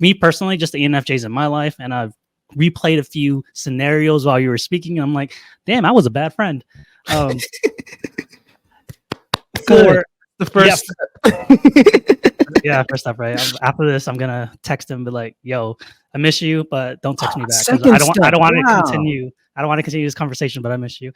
me personally, just the ENFJs in my life, and I've replayed a few scenarios while you were speaking, and I'm like, damn, I was a bad friend. For the first yeah, first step, right? After this, I'm gonna text him, be like, "Yo, I miss you, but don't text me back because I don't want to continue. I don't want to continue this conversation, but I miss you."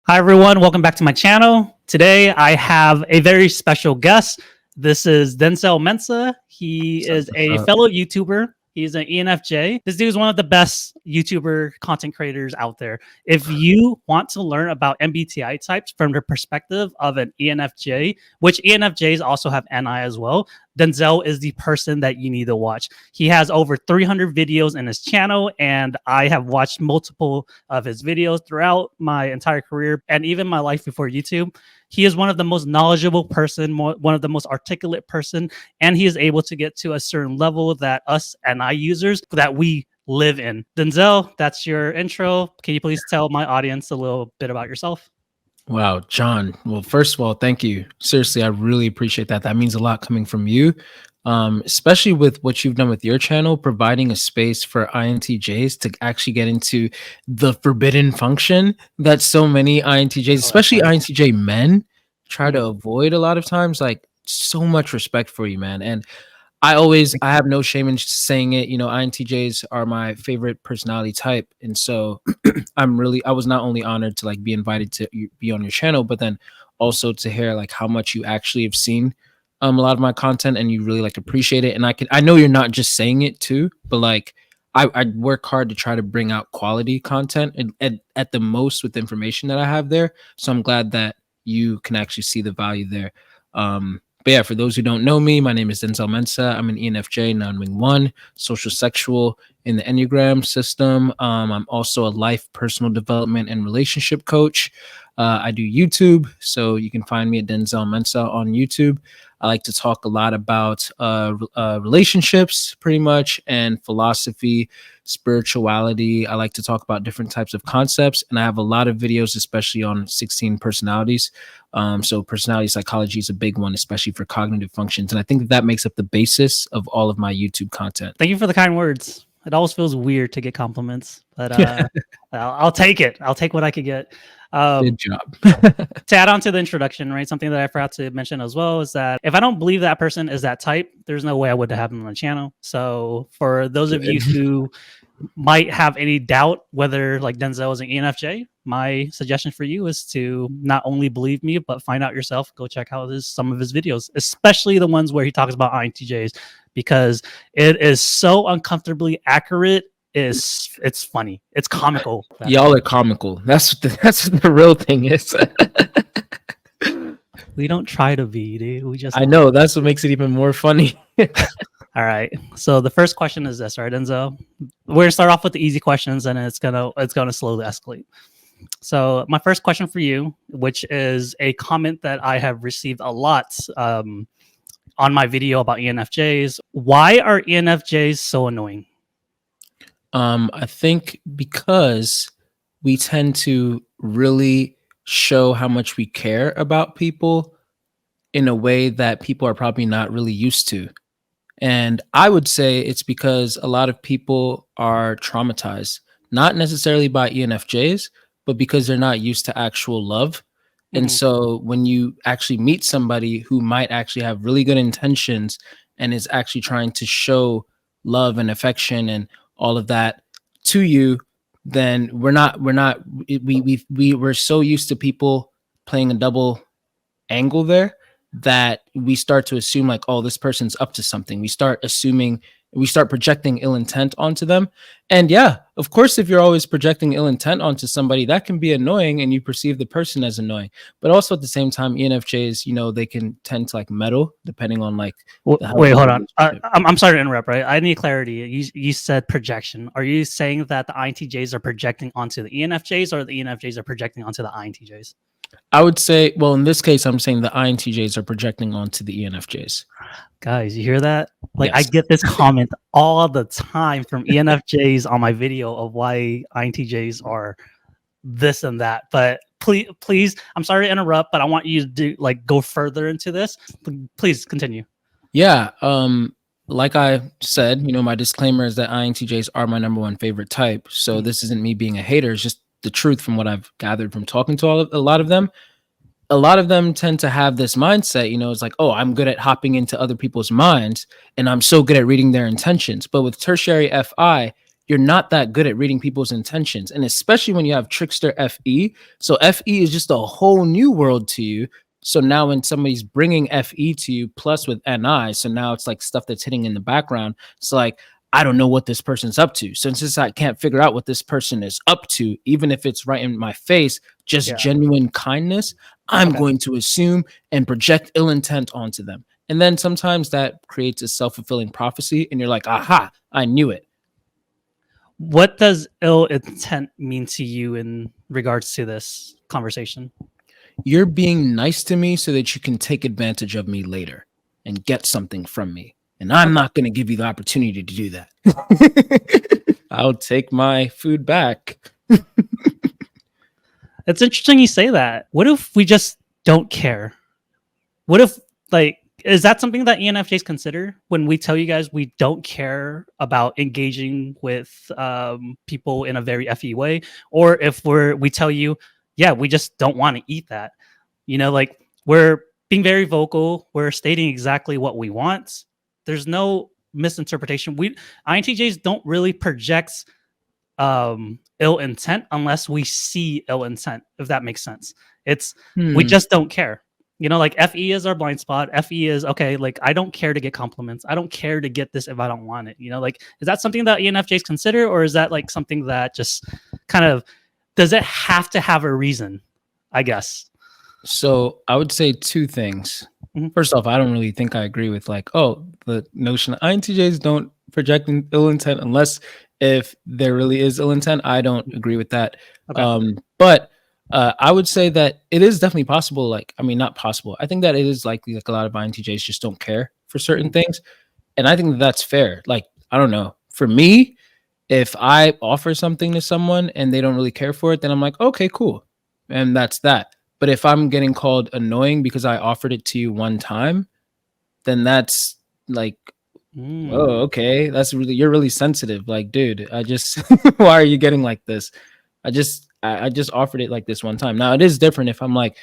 Hi everyone, welcome back to my channel. Today I have a very special guest. This is Denzel Mensah. He is a fellow YouTuber. He's an ENFJ. This dude is one of the best YouTuber content creators out there. If you want to learn about MBTI types from the perspective of an ENFJ, which ENFJs also have NI as well, Denzel is the person that you need to watch. He has over 300 videos in his channel, and I have watched multiple of his videos throughout my entire career and even my life before YouTube. He is one of the most knowledgeable person, one of the most articulate person, and he is able to get to a certain level that us and I users that we live in. Denzel, that's your intro. Can you please tell my audience a little bit about yourself? Wow, John. Well, first of all, thank you. Seriously, I really appreciate that. That means a lot coming from you, especially with what you've done with your channel, providing a space for INTJs to actually get into the forbidden function that so many INTJs, especially INTJ men, try to avoid a lot of times. Like, so much respect for you, man. And I have no shame in saying it. You know, INTJs are my favorite personality type. And so I was not only honored to like be invited to be on your channel, but then also to hear like how much you actually have seen a lot of my content and you really like appreciate it. And I know you're not just saying it too, but like I work hard to try to bring out quality content and at the most with the information that I have there. So I'm glad that you can actually see the value there. But yeah, for those who don't know me, my name is Denzel Mensah. I'm an ENFJ, non-wing 1, social sexual in the Enneagram system. I'm also a life, personal development, and relationship coach. I do YouTube, so you can find me at Denzel Mensah on YouTube. I like to talk a lot about relationships, pretty much, and philosophy, spirituality. I like to talk about different types of concepts, and I have a lot of videos, especially on 16 personalities. So personality psychology is a big one, especially for cognitive functions. And I think that makes up the basis of all of my YouTube content. Thank you for the kind words. It always feels weird to get compliments, but I'll take it. I'll take what I could get. Good job. To add on to the introduction, right? Something that I forgot to mention as well is that if I don't believe that person is that type, there's no way I would have them on the channel. So for those of you who might have any doubt whether like Denzel is an ENFJ, my suggestion for you is to not only believe me, but find out yourself. Go check out some of his videos, especially the ones where he talks about INTJs, because it is so uncomfortably accurate. It's funny. It's comical. Y'all are comical. That's what the real thing is. We don't try to be, dude. We just. I know, that's what makes it even more funny. All right. So the first question is this, right, Denzel? We're gonna start off with the easy questions, and it's gonna slowly escalate. So my first question for you, which is a comment that I have received a lot on my video about ENFJs. Why are ENFJs so annoying? I think because we tend to really show how much we care about people in a way that people are probably not really used to. And I would say it's because a lot of people are traumatized, not necessarily by ENFJs, but because they're not used to actual love. And so when you actually meet somebody who might actually have really good intentions and is actually trying to show love and affection and all of that to you, then we're so used to people playing a double angle there that we start to assume like, oh, this person's up to something. We start projecting ill intent onto them. And yeah, of course, if you're always projecting ill intent onto somebody, that can be annoying and you perceive the person as annoying. But also at the same time, ENFJs, you know, they can tend to like meddle depending on like. Wait, hold on. I'm sorry to interrupt, right? I need clarity. You said projection. Are you saying that the INTJs are projecting onto the ENFJs or the ENFJs are projecting onto the INTJs? I would say, well, in this case, I'm saying the INTJs are projecting onto the ENFJs. Guys, you hear that? Like, Yes. I get this comment all the time from ENFJs on my video of why INTJs are this and that. But please, I'm sorry to interrupt, but I want you to do like go further into this. Please continue. Yeah. Like I said, my disclaimer is that INTJs are my number one favorite type. So this isn't me being a hater. It's just the truth from what I've gathered from talking to a lot of them. A lot of them tend to have this mindset, it's like, oh, I'm good at hopping into other people's minds and I'm so good at reading their intentions. But with tertiary FI, you're not that good at reading people's intentions. And especially when you have trickster FE. So FE is just a whole new world to you. So now when somebody's bringing FE to you plus with NI, so now it's like stuff that's hitting in the background. It's like, I don't know what this person's up to. So since I can't figure out what this person is up to, even if it's right in my face, just genuine kindness, I'm going to assume and project ill intent onto them. And then sometimes that creates a self-fulfilling prophecy and you're like, aha, I knew it. What does ill intent mean to you in regards to this conversation? You're being nice to me so that you can take advantage of me later and get something from me. And I'm not going to give you the opportunity to do that. I'll take my food back. It's interesting you say that. What if we just don't care? What if, like, is that something that ENFJs consider when we tell you guys we don't care about engaging with people in a very FE way? Or if we tell you, yeah, we just don't want to eat that. Like we're being very vocal. We're stating exactly what we want. There's no misinterpretation. INTJs don't really project ill intent unless we see ill intent, if that makes sense. It's we just don't care. Like FE is our blind spot. FE is okay, like I don't care to get compliments. I don't care to get this if I don't want it. Like is that something that ENFJs consider, or is that like something that just kind of does it have to have a reason, I guess? So I would say two things. First off, I don't really think I agree with like, oh, the notion that INTJs don't project ill intent unless if there really is ill intent. I don't agree with that. Okay. But I would say that it is definitely possible. Like, I mean, not possible. I think that it is likely like a lot of INTJs just don't care for certain things. And I think that that's fair. Like, I don't know. For me, if I offer something to someone and they don't really care for it, then I'm like, okay, cool. And that's that. But if I'm getting called annoying because I offered it to you one time, then that's like, oh, okay. You're really sensitive. Like, dude, why are you getting like this? I just offered it like this one time. Now it is different if I'm like,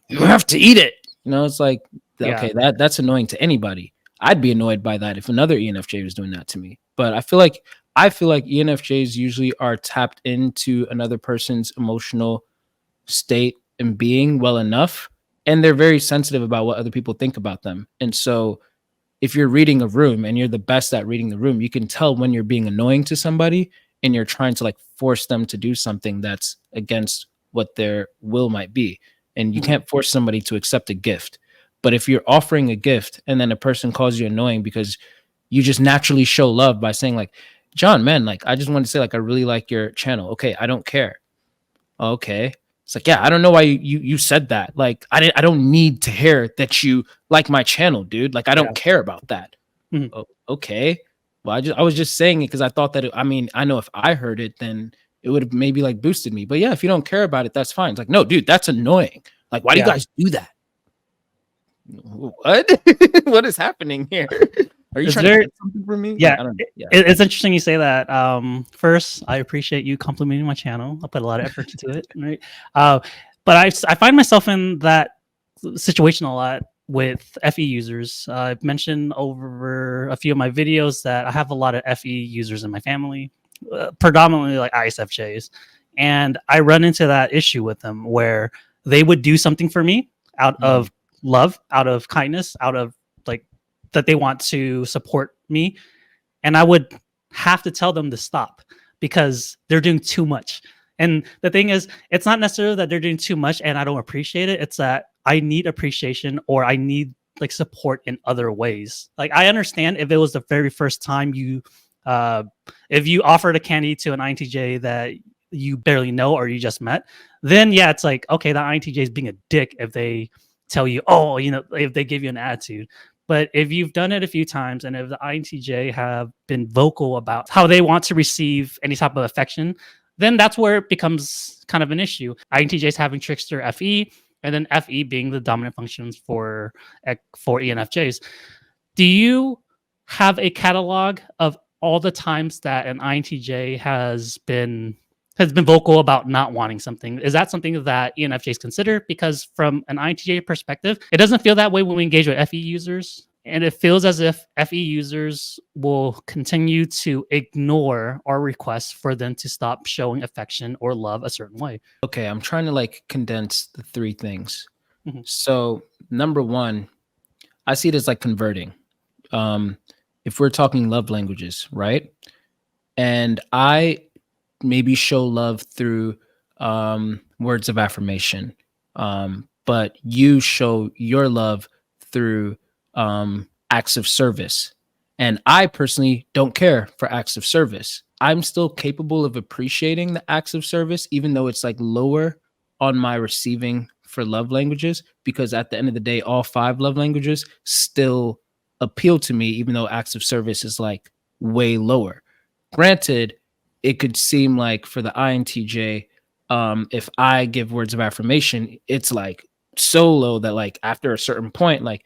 you have to eat it. It's like, okay, that's annoying to anybody. I'd be annoyed by that if another ENFJ was doing that to me. But I feel like ENFJs usually are tapped into another person's emotional state and being well enough. And they're very sensitive about what other people think about them. And so if you're reading a room and you're the best at reading the room, you can tell when you're being annoying to somebody and you're trying to like force them to do something that's against what their will might be. And you can't force somebody to accept a gift. But if you're offering a gift and then a person calls you annoying because you just naturally show love by saying like, John, man, like, I just want to say like, I really like your channel. Okay. I don't care. Okay. It's like, yeah, I don't know why you said that. Like, I don't need to hear that you like my channel, dude. Like, I don't care about that. Oh, okay. Well, I was just saying it because I thought that, I know if I heard it, then it would have maybe like boosted me. But yeah, if you don't care about it, that's fine. It's like, no, dude, that's annoying. Like, why do you guys do that? What? What is happening here? Are you trying to get something from me? Yeah, like, it's interesting you say that. First, I appreciate you complimenting my channel. I put a lot of effort into it, right? But I find myself in that situation a lot with FE users. I've mentioned over a few of my videos that I have a lot of FE users in my family, predominantly like ISFJs, and I run into that issue with them where they would do something for me out of love, out of kindness, out of like that they want to support me, and I would have to tell them to stop because they're doing too much. And the thing is, it's not necessarily that they're doing too much and I don't appreciate it. It's that I need appreciation or I need like support in other ways. Like I understand if it was the very first time if you offered a candy to an INTJ that you barely know or you just met, then yeah, it's like, okay, that INTJ is being a dick if they tell you, oh, if they give you an attitude. But if you've done it a few times and if the INTJ have been vocal about how they want to receive any type of affection, then that's where it becomes kind of an issue. INTJs having trickster FE, and then FE being the dominant functions for ENFJs. Do you have a catalog of all the times that an INTJ has been vocal about not wanting something? Is that something that ENFJs consider? Because from an INTJ perspective, it doesn't feel that way when we engage with FE users. And it feels as if FE users will continue to ignore our requests for them to stop showing affection or love a certain way. Okay, I'm trying to like condense the three things. So number one, I see it as like converting. If we're talking love languages, right? And I maybe show love through words of affirmation, but you show your love through acts of service. And I personally don't care for acts of service. I'm still capable of appreciating the acts of service, even though it's like lower on my receiving for love languages, because at the end of the day, all 5 love languages still appeal to me, even though acts of service is like way lower. Granted, it could seem like for the INTJ, if I give words of affirmation, it's like so low that like after a certain point, like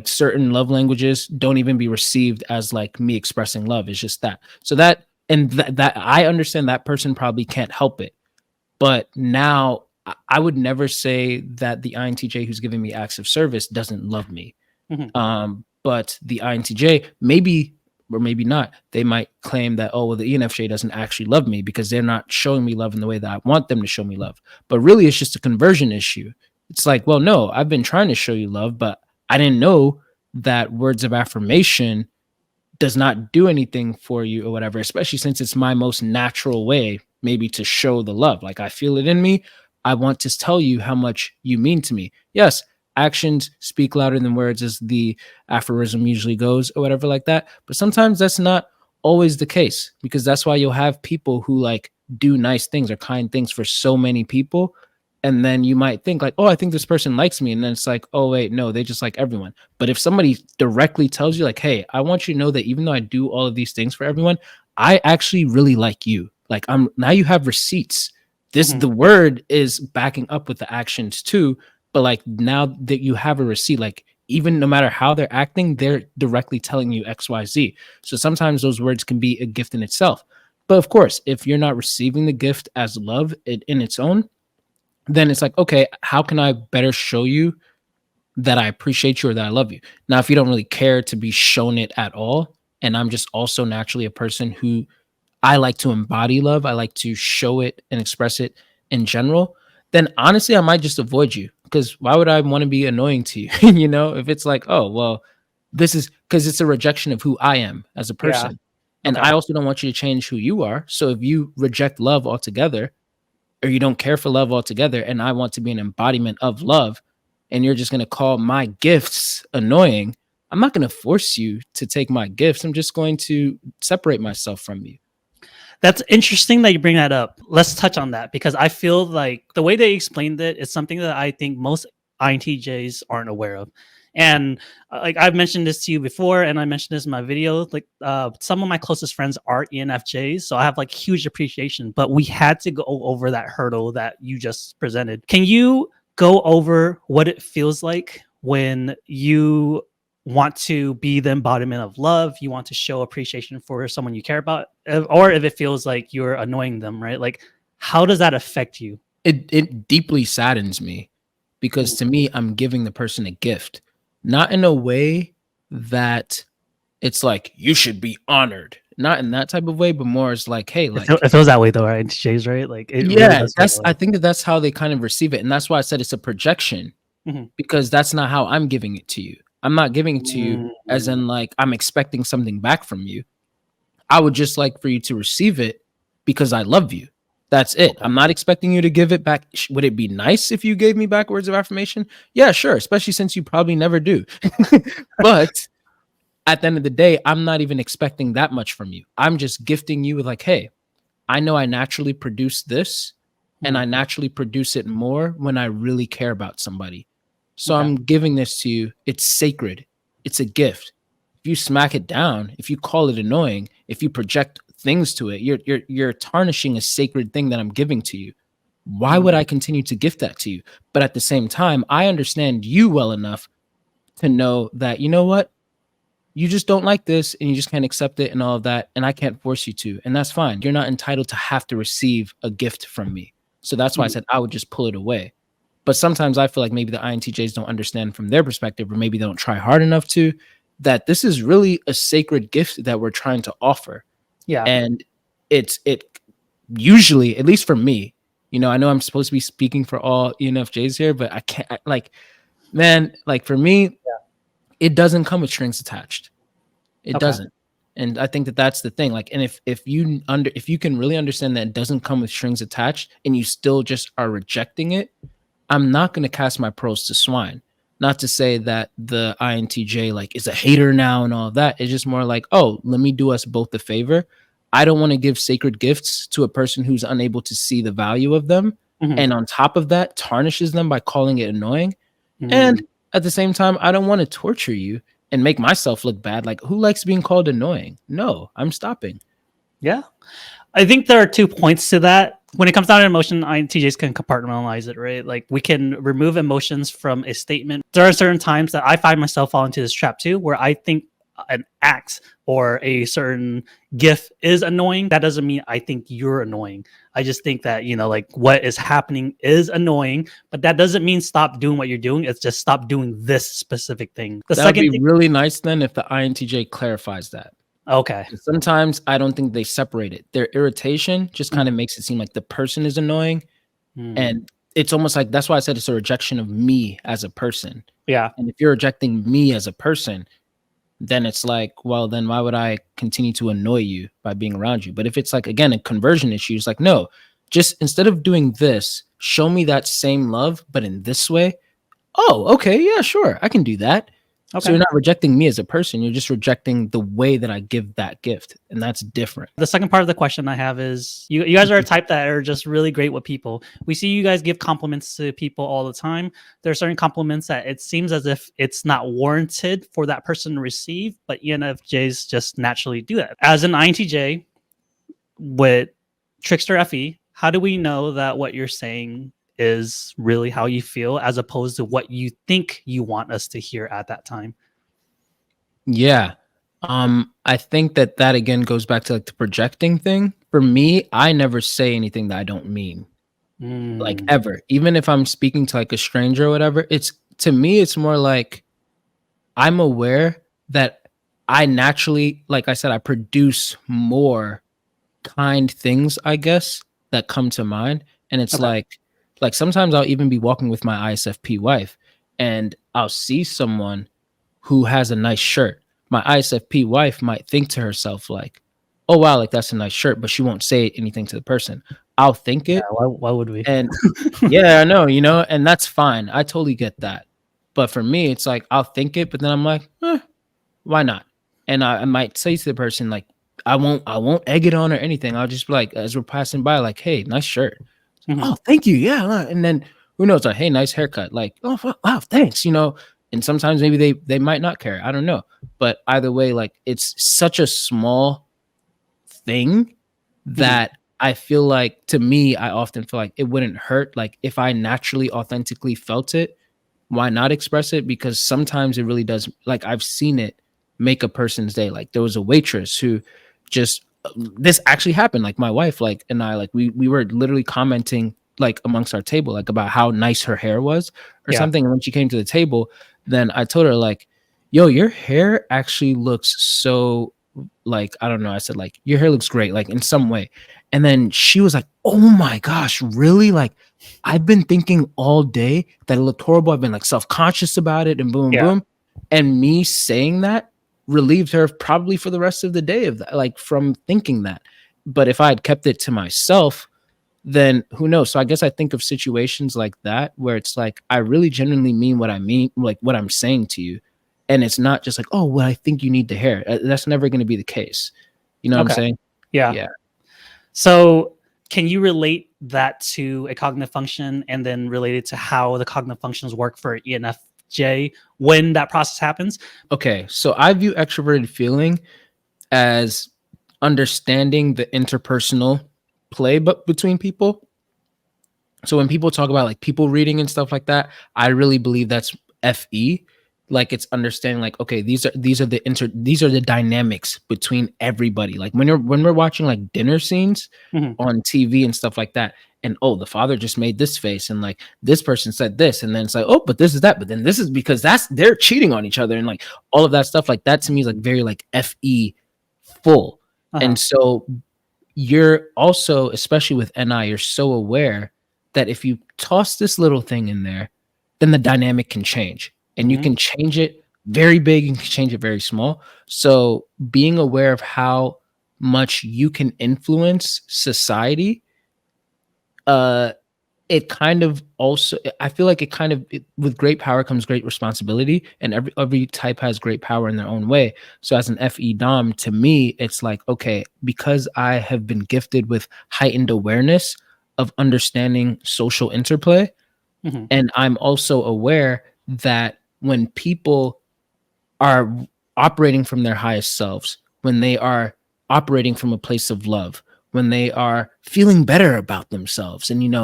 certain love languages don't even be received as like me expressing love. It's just that. So that, and that I understand that person probably can't help it. But now I would never say that the INTJ who's giving me acts of service doesn't love me. But the INTJ, maybe or maybe not, they might claim that, oh, well, the ENFJ doesn't actually love me because they're not showing me love in the way that I want them to show me love. But really, it's just a conversion issue. It's like, well, no, I've been trying to show you love, but I didn't know that words of affirmation does not do anything for you or whatever, especially since it's my most natural way maybe to show the love. Like I feel it in me. I want to tell you how much you mean to me. Yes, actions speak louder than words, as the aphorism usually goes or whatever like that. But sometimes that's not always the case, because that's why you'll have people who like do nice things or kind things for so many people. And then you might think like, oh, I think this person likes me. And then it's like, oh, wait, no, they just like everyone. But if somebody directly tells you like, hey, I want you to know that even though I do all of these things for everyone, I actually really like you. Like now you have receipts. The word is backing up with the actions too. But like now that you have a receipt, like even no matter how they're acting, they're directly telling you X, Y, Z. So sometimes those words can be a gift in itself. But of course, if you're not receiving the gift as love in its own, then it's like, okay, how can I better show you that I appreciate you or that I love you? Now, if you don't really care to be shown it at all, and I'm just also naturally a person who I like to embody love, I like to show it and express it in general, then honestly, I might just avoid you, because why would I want to be annoying to you? You know, if it's like, oh, well, this is because it's a rejection of who I am as a person. Yeah. And I also don't want you to change who you are. So if you reject love altogether, or you don't care for love altogether, and I want to be an embodiment of love, and you're just going to call my gifts annoying, I'm not going to force you to take my gifts. I'm just going to separate myself from you. That's interesting that you bring that up. Let's touch on that, because I feel like the way they explained it is something that I think most INTJs aren't aware of. And like I've mentioned this to you before, and I mentioned this in my video, like some of my closest friends are ENFJs, so I have like huge appreciation, but we had to go over that hurdle that you just presented. Can you go over what it feels like when you want to be the embodiment of love, you want to show appreciation for someone you care about, or if it feels like you're annoying them, right? Like, how does that affect you? It deeply saddens me, because to me, I'm giving the person a gift. Not in a way that it's like, you should be honored. Not in that type of way, but more as like, hey, like it feels that way though, right? INTJs, right? Like it yeah, really I think that's how they kind of receive it. And that's why I said it's a projection, because that's not how I'm giving it to you. I'm not giving it to you as in like I'm expecting something back from you. I would just like for you to receive it because I love you. That's it. I'm not expecting you to give it back. Would it be nice if you gave me back words of affirmation? Yeah, sure. Especially since you probably never do. But at the end of the day, I'm not even expecting that much from you. I'm just gifting you with like, hey, I know I naturally produce this, and I naturally produce it more when I really care about somebody. So I'm giving this to you. It's sacred. It's a gift. If you smack it down, if you call it annoying, if you project things to it. You're tarnishing a sacred thing that I'm giving to you. Why would I continue to gift that to you? But at the same time, I understand you well enough to know that, you know what, you just don't like this and you just can't accept it and all of that, and I can't force you to, and that's fine. You're not entitled to have to receive a gift from me. So that's why I said I would just pull it away. But sometimes I feel like maybe the INTJs don't understand from their perspective, or maybe they don't try hard enough to, that this is really a sacred gift that we're trying to offer. Yeah. And it usually, at least for me, you know, I know I'm supposed to be speaking for all ENFJs here, but I can't, like for me, it doesn't come with strings attached. It doesn't. And I think that that's the thing. Like, and if you can really understand that it doesn't come with strings attached and you still just are rejecting it, I'm not going to cast my pearls to swine. Not to say that the INTJ like is a hater now and all of that. It's just more like, oh, let me do us both a favor. I don't want to give sacred gifts to a person who's unable to see the value of them. And on top of that, tarnishes them by calling it annoying. And at the same time, I don't want to torture you and make myself look bad. Like, who likes being called annoying? No, I'm stopping. Yeah. I think there are 2 points to that. When it comes down to emotion, INTJs can compartmentalize it, right? Like, we can remove emotions from a statement. There are certain times that I find myself falling into this trap too, where I think an act or a certain gif is annoying. That doesn't mean I think you're annoying. I just think that, you know, like, what is happening is annoying, but that doesn't mean stop doing what you're doing. It's just stop doing this specific thing. That would be really nice then if the INTJ clarifies that. Okay. Sometimes I don't think they separate it. Their irritation just kind of makes it seem like the person is annoying. And it's almost like, that's why I said it's a rejection of me as a person. Yeah. And if you're rejecting me as a person, then it's like, well, then why would I continue to annoy you by being around you? But if it's like, again, a conversion issue, it's like, no, just instead of doing this, show me that same love, but in this way. Oh, okay. Yeah, sure. I can do that. Okay. So you're not rejecting me as a person. You're just rejecting the way that I give that gift. And that's different. The second part of the question I have is, you guys are a type that are just really great with people. We see you guys give compliments to people all the time. There are certain compliments that it seems as if it's not warranted for that person to receive, but ENFJs just naturally do that. As an INTJ with Trickster FE, how do we know that what you're saying is really how you feel as opposed to what you think you want us to hear at that time? Yeah. I think that again goes back to like the projecting thing. For me, I never say anything that I don't mean. Like, ever. Even if I'm speaking to like a stranger or whatever, it's, to me, it's more like I'm aware that I naturally, like I said, I produce more kind things, I guess, that come to mind. And it's like sometimes I'll even be walking with my ISFP wife and I'll see someone who has a nice shirt. My ISFP wife might think to herself like, oh, wow, like that's a nice shirt, but she won't say anything to the person. I'll think it. Yeah, why would we? And yeah, I know, you know, and that's fine. I totally get that. But for me, it's like, I'll think it, but then I'm like, why not? And I might say to the person, like, I won't egg it on or anything. I'll just be like, as we're passing by, like, hey, nice shirt. Oh, thank you. Yeah. And then who knows? Like, hey, nice haircut. Like, oh, wow, thanks. You know, and sometimes maybe they might not care. I don't know. But either way, like, it's such a small thing that I feel like, to me, I often feel like it wouldn't hurt. Like, if I naturally, authentically felt it, why not express it? Because sometimes it really does. Like, I've seen it make a person's day. Like, there was a waitress who just, this actually happened. Like, my wife, like, and I, like, we were literally commenting like amongst our table, like about how nice her hair was or something. And when she came to the table, then I told her like, yo, your hair actually looks so, like, I don't know. I said like, your hair looks great, like in some way. And then she was like, oh my gosh, really? Like, I've been thinking all day that it looked horrible. I've been like self-conscious about it and boom, boom. And me saying that relieved her probably for the rest of the day of that, like from thinking that. But if I had kept it to myself, then who knows? So I guess I think of situations like that where it's like, I really genuinely mean what I mean, like what I'm saying to you. And it's not just like, oh, well, I think you need the hair. That's never going to be the case. You know what I'm saying? Yeah. So can you relate that to a cognitive function and then relate it to how the cognitive functions work for ENFJ when that process happens? Okay. So I view extroverted feeling as understanding the interpersonal play but between people. So when people talk about like people reading and stuff like that, I really believe that's FE. Like it's understanding like, okay, these are the dynamics between everybody. Like when we're watching like dinner scenes Mhm. on TV and stuff like that, and oh, the father just made this face, and like this person said this, and then it's like, oh, but this is that, but then this is because they're cheating on each other, and like all of that stuff, like that to me is like very like FE full. Uh-huh. And so you're also, especially with NI, you're so aware that if you toss this little thing in there, then the dynamic can change. And you Mhm. can change it very big and you can change it very small. So being aware of how much you can influence society, uh, it kind of also, I feel like with great power comes great responsibility, and every type has great power in their own way. So as an FE dom, to me it's like, okay, because I have been gifted with heightened awareness of understanding social interplay, Mhm. and I'm also aware that when people are operating from their highest selves, when they are operating from a place of love, when they are feeling better about themselves, and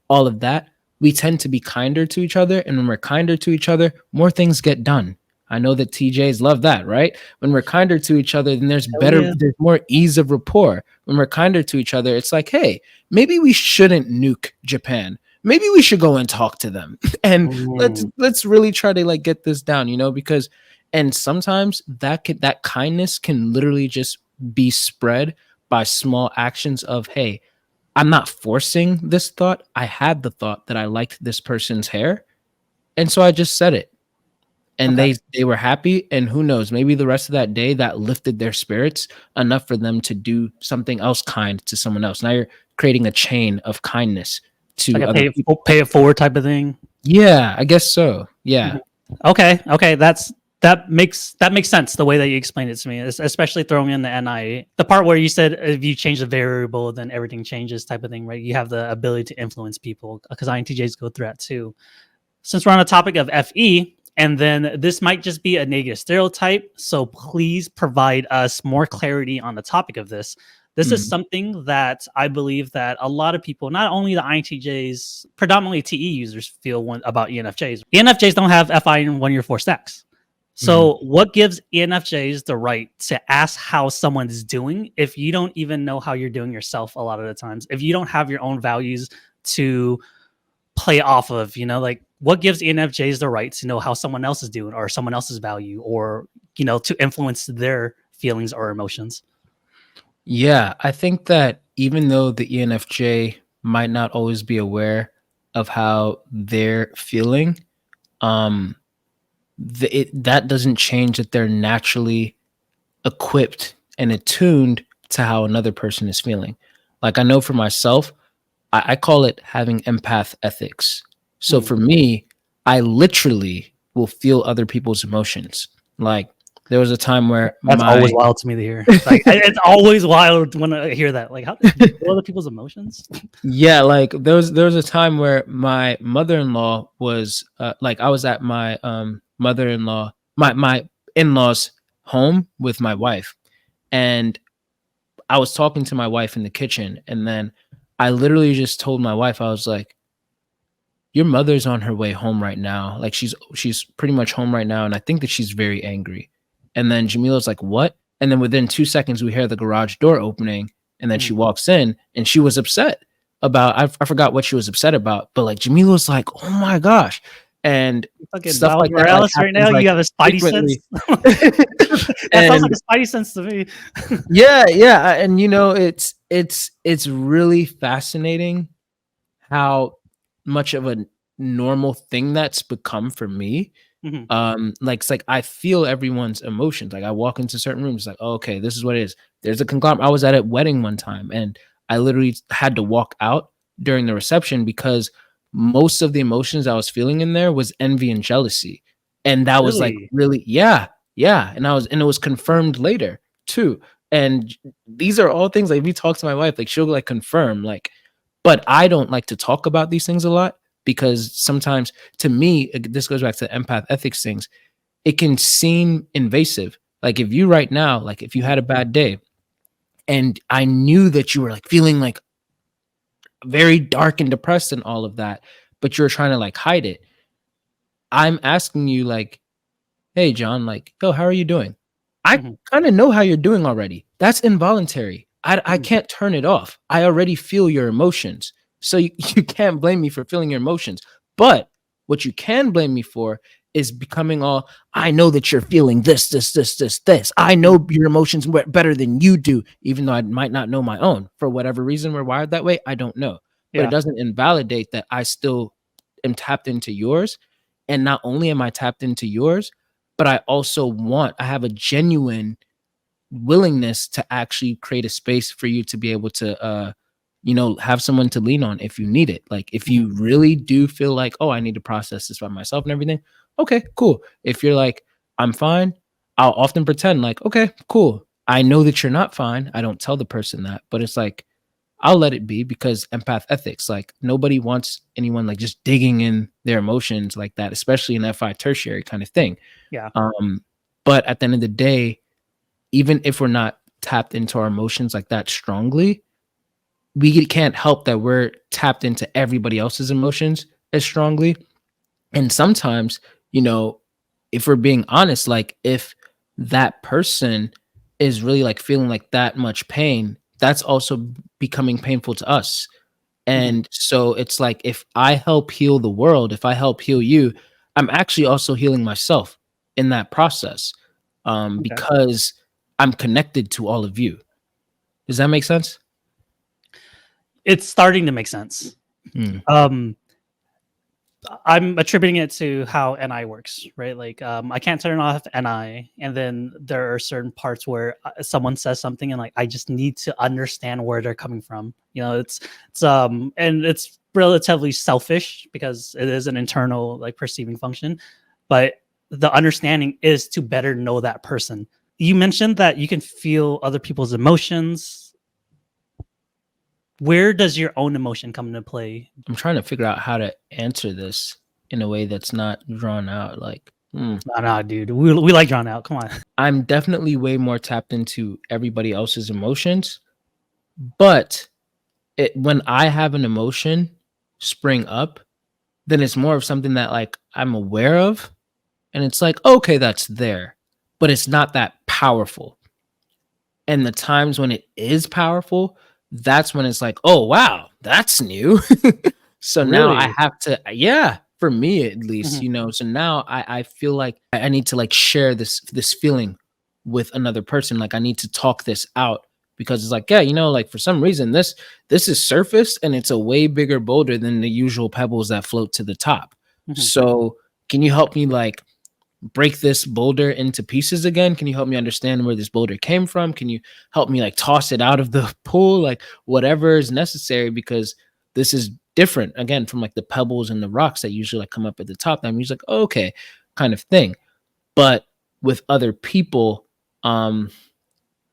all of that, we tend to be kinder to each other. And when we're kinder to each other, more things get done. I know that TJs love that, right? When we're kinder to each other, then Hell yeah. there's more ease of rapport. When we're kinder to each other, it's like, hey, maybe we shouldn't nuke Japan. Maybe we should go and talk to them. And Mm. let's really try to like get this down, because and sometimes that kindness can literally just be spread by small actions of, hey, I'm not forcing this thought. I had the thought that I liked this person's hair, and so I just said it. And Okay. they were happy, and who knows, maybe the rest of that day that lifted their spirits enough for them to do something else kind to someone else. Now you're creating a chain of kindness Like to a other people. pay it forward type of thing. Yeah, I guess so. Yeah. Mhm. Okay. Okay. That makes sense the way that you explained it to me, especially throwing in the NI, the part where you said if you change the variable, then everything changes type of thing, right? You have the ability to influence people because INTJs go through that too. Since we're on the topic of FE, and then this might just be a negative stereotype, so please provide us more clarity on the topic of this. This is Mhm. something that I believe that a lot of people, not only the INTJs, predominantly TE users, feel about ENFJs. ENFJs don't have FI in 1 year 4 stacks. Mhm. So, what gives ENFJs the right to ask how someone's doing if you don't even know how you're doing yourself a lot of the times? If you don't have your own values to play off of, like what gives ENFJs the right to know how someone else is doing or someone else's value or, to influence their feelings or emotions? Yeah, I think that even though the ENFJ might not always be aware of how they're feeling, um, that doesn't change that they're naturally equipped and attuned to how another person is feeling. Like I know for myself, I call it having empath ethics. So Mhm. for me, I literally will feel other people's emotions. Like there was a time where That's always wild to me to hear. Like, it's always wild when I hear that. Like, how do you feel other people's emotions? Yeah, like there was a time where my mother-in-law was like I was at my mother-in-law my in-laws home with my wife, and I was talking to my wife in the kitchen, and then I literally just told my wife, I was like, your mother's on her way home right now. Like she's pretty much home right now, and I think that she's very angry. And then Jamila's like, "What?" And then within 2 seconds, we hear the garage door opening, and then she Mhm. walks in, and she was upset about I forgot what she was upset about, but like Jamila was like, "Oh my gosh," and Fucking stuff Miles like that like Morales right now. happens like You have a spidey sense. frequently. That sounds like And a spidey sense to me. yeah, yeah, and it's really fascinating how much of a normal thing that's become for me. Mhm. Like it's like I feel everyone's emotions. Like I walk into certain rooms, like, oh, okay, this is what it is. There's a conglomerate. I was at a wedding one time, and I literally had to walk out during the reception because most of the emotions I was feeling in there was envy and jealousy. And that was like Really? really, yeah, yeah. And it was confirmed later too. And these are all things like we talk to my wife, like she'll like confirm, like, but I don't like to talk about these things a lot because sometimes to me, this goes back to empath ethics things, it can seem invasive. Like if you right now, like if you had a bad day and I knew that you were like feeling like very dark and depressed and all of that, but you're trying to like hide it. I'm asking you like, hey John, like, yo, how are you doing? I Mhm. kind of know how you're doing already. That's involuntary. I Mhm. can't turn it off. I already feel your emotions. So you can't blame me for feeling your emotions. But what you can blame me for is becoming all, I know that you're feeling this. I Mhm. know your emotions better than you do, even though I might not know my own. For whatever reason, we're wired that way. I don't know. But it Yeah. doesn't invalidate that I still am tapped into yours. And not only am I tapped into yours, but I have a genuine willingness to actually create a space for you to be able to have someone to lean on if you need it. Like if Mhm. you really do feel like, oh, I need to process this by myself and everything, okay, cool. If you're like, I'm fine, I'll often pretend like, okay, cool. I know that you're not fine. I don't tell the person that, but it's like I'll let it be because empath ethics, like nobody wants anyone like just digging in their emotions like that, especially in FI tertiary kind of thing. Yeah. Um, but at the end of the day, even if we're not tapped into our emotions like that strongly, we can't help that we're tapped into everybody else's emotions as strongly. And sometimes, you know, if we're being honest, like if that person is really like feeling like that much pain, that's also becoming painful to us. Mhm. And so it's like if I help heal the world, if I help heal you, I'm actually also healing myself in that process, Okay. because I'm connected to all of you. Does that make sense? It's starting to make sense. Mm. Um, I'm attributing it to how NI works, right? Like, I can't turn off NI, and then there are certain parts where someone says something, and like I just need to understand where they're coming from. And it's relatively selfish because it is an internal like perceiving function, but the understanding is to better know that person. You mentioned that you can feel other people's emotions. Where does your own emotion come into play? I'm trying to figure out how to answer this in a way that's not drawn out. Like, Nah, dude, we like drawn out. Come on. I'm definitely way more tapped into everybody else's emotions, but when I have an emotion spring up, then it's more of something that like I'm aware of, and it's like, okay, that's there, but it's not that powerful. And the times when it is powerful, that's when it's like, oh wow, that's new. So now I Really? have to, yeah, for me at least, Mhm. so now I feel like I need to like share this feeling with another person. Like I need to talk this out because it's like, yeah, like for some reason this is surface and it's a way bigger boulder than the usual pebbles that float to the top. Mhm. So can you help me like break this boulder into pieces again? Can you help me understand where this boulder came from? Can you help me like toss it out of the pool? Like whatever is necessary, because this is different again from like the pebbles and the rocks that usually like come up at the top. I'm usually like, oh, okay, kind of thing. But with other people,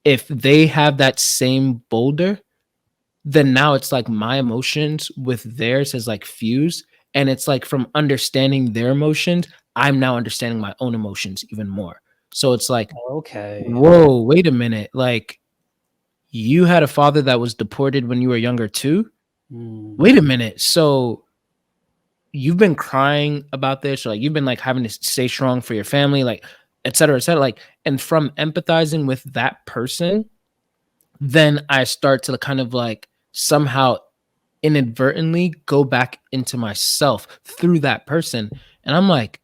if they have that same boulder, then now it's like my emotions with theirs has like fused. And it's like from understanding their emotions, I'm now understanding my own emotions even more. So it's like, Okay. whoa, wait a minute. Like you had a father that was deported when you were younger too. Mm. Wait a minute. So you've been crying about this, or like you've been like having to stay strong for your family, like et cetera, et cetera. Like, and from empathizing with that person, then I start to kind of like somehow inadvertently go back into myself through that person. And I'm like,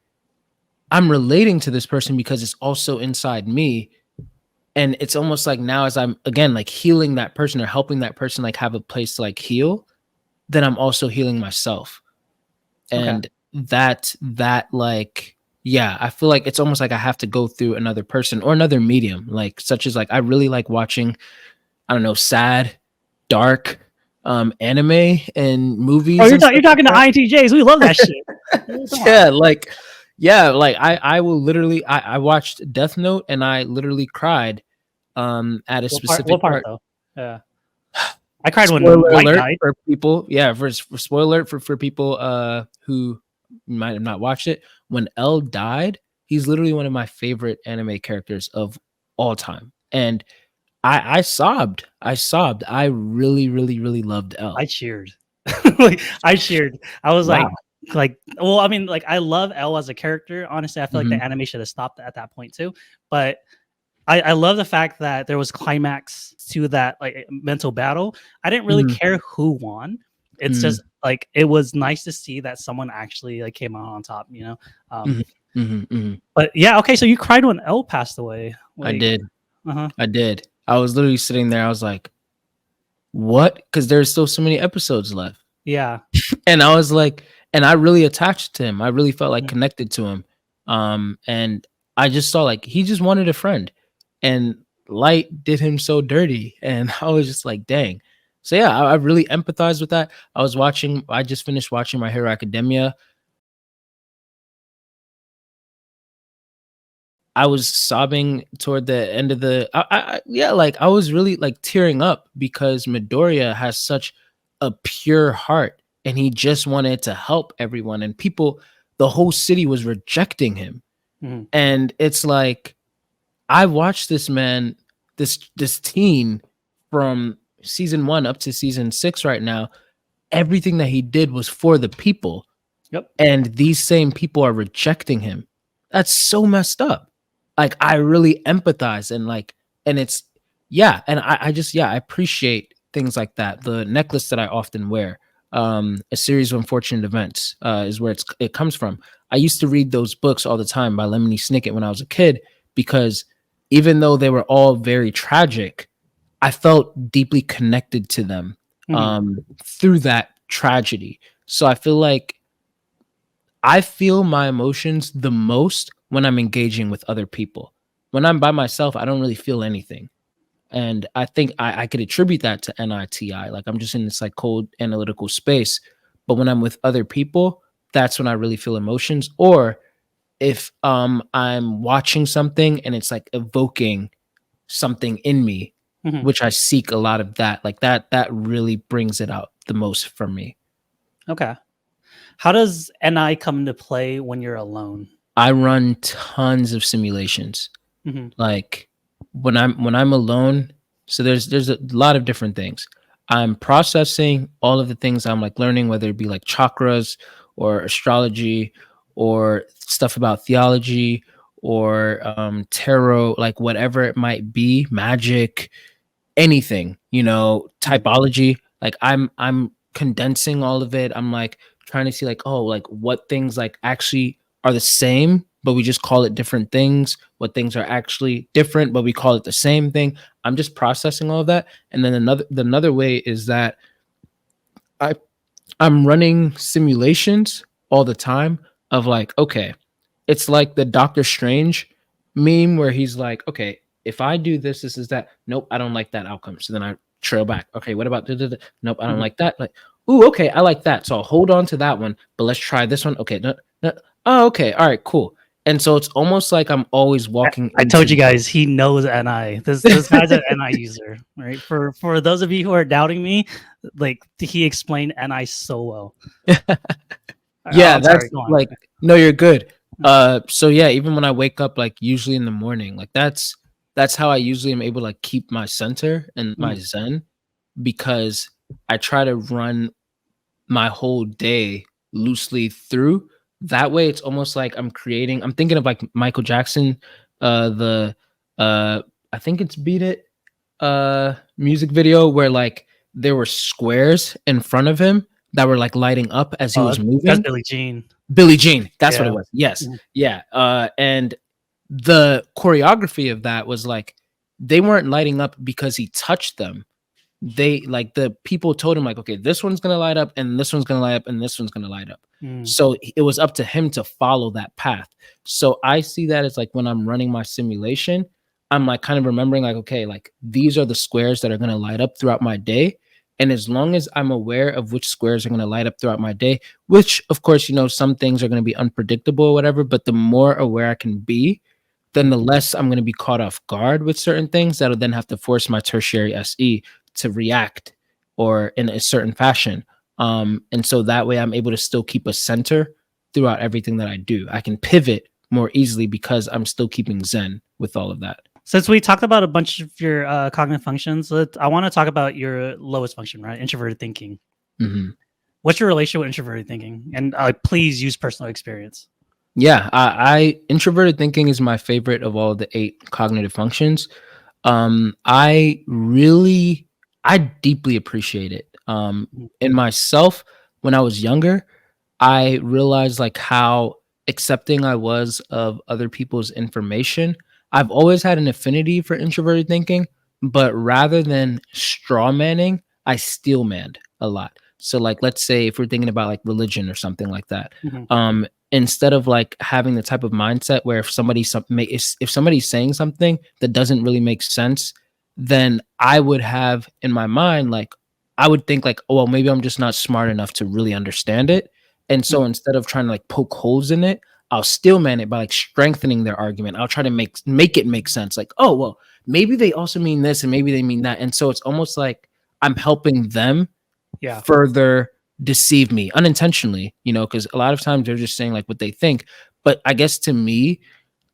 I'm relating to this person because it's also inside me. And it's almost like now as I'm again like healing that person or helping that person like have a place to like heal, then I'm also healing myself. Okay. And that like, yeah, I feel like it's almost like I have to go through another person or another medium, like such as like I really like watching, I don't know, sad, dark anime and Oh, movies you're and talking stuff you're like talking to that. INTJs. We love that shit. Come on. Yeah, like yeah, like I will literally I watched Death Note and I literally cried at a What part? What specific part part. though? Yeah, I cried when Spoiler Light alert died. for people. Yeah, for spoiler alert for people who might have not watched it. When L died, he's literally one of my favorite anime characters of all time. And I sobbed. I sobbed. I really, really, really loved I Elle. cheered. Like, I cheered. I was Wow. well, I mean, like, I love Elle as a character. Honestly, I feel like Mhm, the anime should have stopped at that point too. But I love the fact that there was climax to that like mental battle. I didn't really mhm, care who won. It's mhm, just like it was nice to see that someone actually like came out on top, you know. mhm, mhm, mhm. But yeah, okay. So you cried when Elle passed away. I Like, did. uh huh. I did. I was literally sitting there. I was like, "What?" Because there's still so many episodes left, Yeah. and I was like, and I really attached to him. I really felt like Mhm. connected to him. And I just saw like he just wanted a friend, and Light did him so dirty, and I was just like, "Dang." So yeah, I really empathized with that. I was watching. I just finished watching My Hero Academia. I was sobbing toward the end of the yeah, like, I was really, like, tearing up because Midoriya has such a pure heart, and he just wanted to help everyone, and people the whole city was rejecting him, Mhm. and it's like, I watched this man, this teen from season 1 up to season 6 right now, everything that he did was for the people, Yep. and these same people are rejecting him. That's so messed up. Like, I really empathize and like, and it's, yeah, and I just, yeah, I appreciate things like that. The necklace that I often wear, A Series of Unfortunate Events, is where it comes from. I used to read those books all the time by Lemony Snicket when I was a kid because even though they were all very tragic, I felt deeply connected to them Mhm. through that tragedy. So I feel my emotions the most when I'm engaging with other people. When I'm by myself, I don't really feel anything. And I think I could attribute that to NITI. Like I'm just in this like cold analytical space. But when I'm with other people, that's when I really feel emotions. Or if I'm watching something and it's like evoking something in me, Mhm. which I seek a lot of that. Like that really brings it out the most for me. Okay. How does NI come into play when you're alone? I run tons of simulations. Mhm. Like when I'm alone, so there's a lot of different things. I'm processing all of the things I'm like learning, whether it be like chakras or astrology or stuff about theology or tarot, like whatever it might be, magic, anything, Mhm. typology. Like I'm condensing all of it. I'm like trying to see like, oh, like what things like actually are the same, but we just call it different things. What things are actually different, but we call it the same thing. I'm just processing all of that. And then another way is that I I'm running simulations all the time of like, okay, it's like the Doctor Strange meme where he's like, okay, if I do this, this is that. Nope, I don't like that outcome. So then I trail back. Okay, what about nope, I don't Mhm. like that. Like, ooh, okay, I like that. So I'll hold on to that one, but let's try this one. Okay, no, no. Oh, okay, all right, cool. And so it's almost like I'm always walking I told you into guys he knows NI. This guy's an NI user, right? For those of you who are doubting me, like he explained NI so well. yeah, I'm that's sorry. Go on. like no, you're good. So yeah, even when I wake up, like usually in the morning, like that's how I usually am able to like keep my center and my Mhm. zen because I try to run my whole day loosely through. That way, it's almost like I'm thinking of like Michael Jackson, the uh I think it's Beat It music video where like there were squares in front of him that were like lighting up as he Oh, was that's moving. Billie Jean. Billie Jean, that's what it Yeah. was. Yes. Mhm. Yeah. And the choreography of that was like they weren't lighting up because he touched them. They like the people told him like, okay, this one's gonna light up, and this one's gonna light up, and this one's gonna light up. Mm. So it was up to him to follow that path. So I see that as like when I'm running my simulation, I'm like kind of remembering like, okay, like these are the squares that are gonna light up throughout my day. And as long as I'm aware of which squares are going to light up throughout my day, which of course, some things are going to be unpredictable or whatever, but the more aware I can be, then the less I'm going to be caught off guard with certain things that'll then have to force my tertiary SE to react or in a certain fashion. And so that way I'm able to still keep a center throughout everything that I do. I can pivot more easily because I'm still keeping Zen with all of that. Since we talked about a bunch of your cognitive functions, I want to talk about your lowest function, right? Introverted thinking. Mm-hmm. What's your relation with introverted thinking? And please use personal experience. Yeah, I introverted thinking is my favorite of all the 8 cognitive functions. I really, I deeply appreciate it. Mhm. In myself, when I was younger, I realized like how accepting I was of other people's information. I've always had an affinity for introverted thinking, but rather than straw manning, I steel manned a lot. So like let's say if we're thinking about like religion or something like that, Mhm. instead of like having the type of mindset where if somebody's saying something that doesn't really make sense, then I would have in my mind like I would think like, oh well, maybe I'm just not smart enough to really understand it. And so Mhm. instead of trying to like poke holes in it, I'll still man it by like strengthening their argument. I'll try to make it make sense. Like, oh well, maybe they also mean this and maybe they mean that. And so it's almost like I'm helping them Yeah. further deceive me unintentionally, because a lot of times they're just saying like what they think. But I guess to me,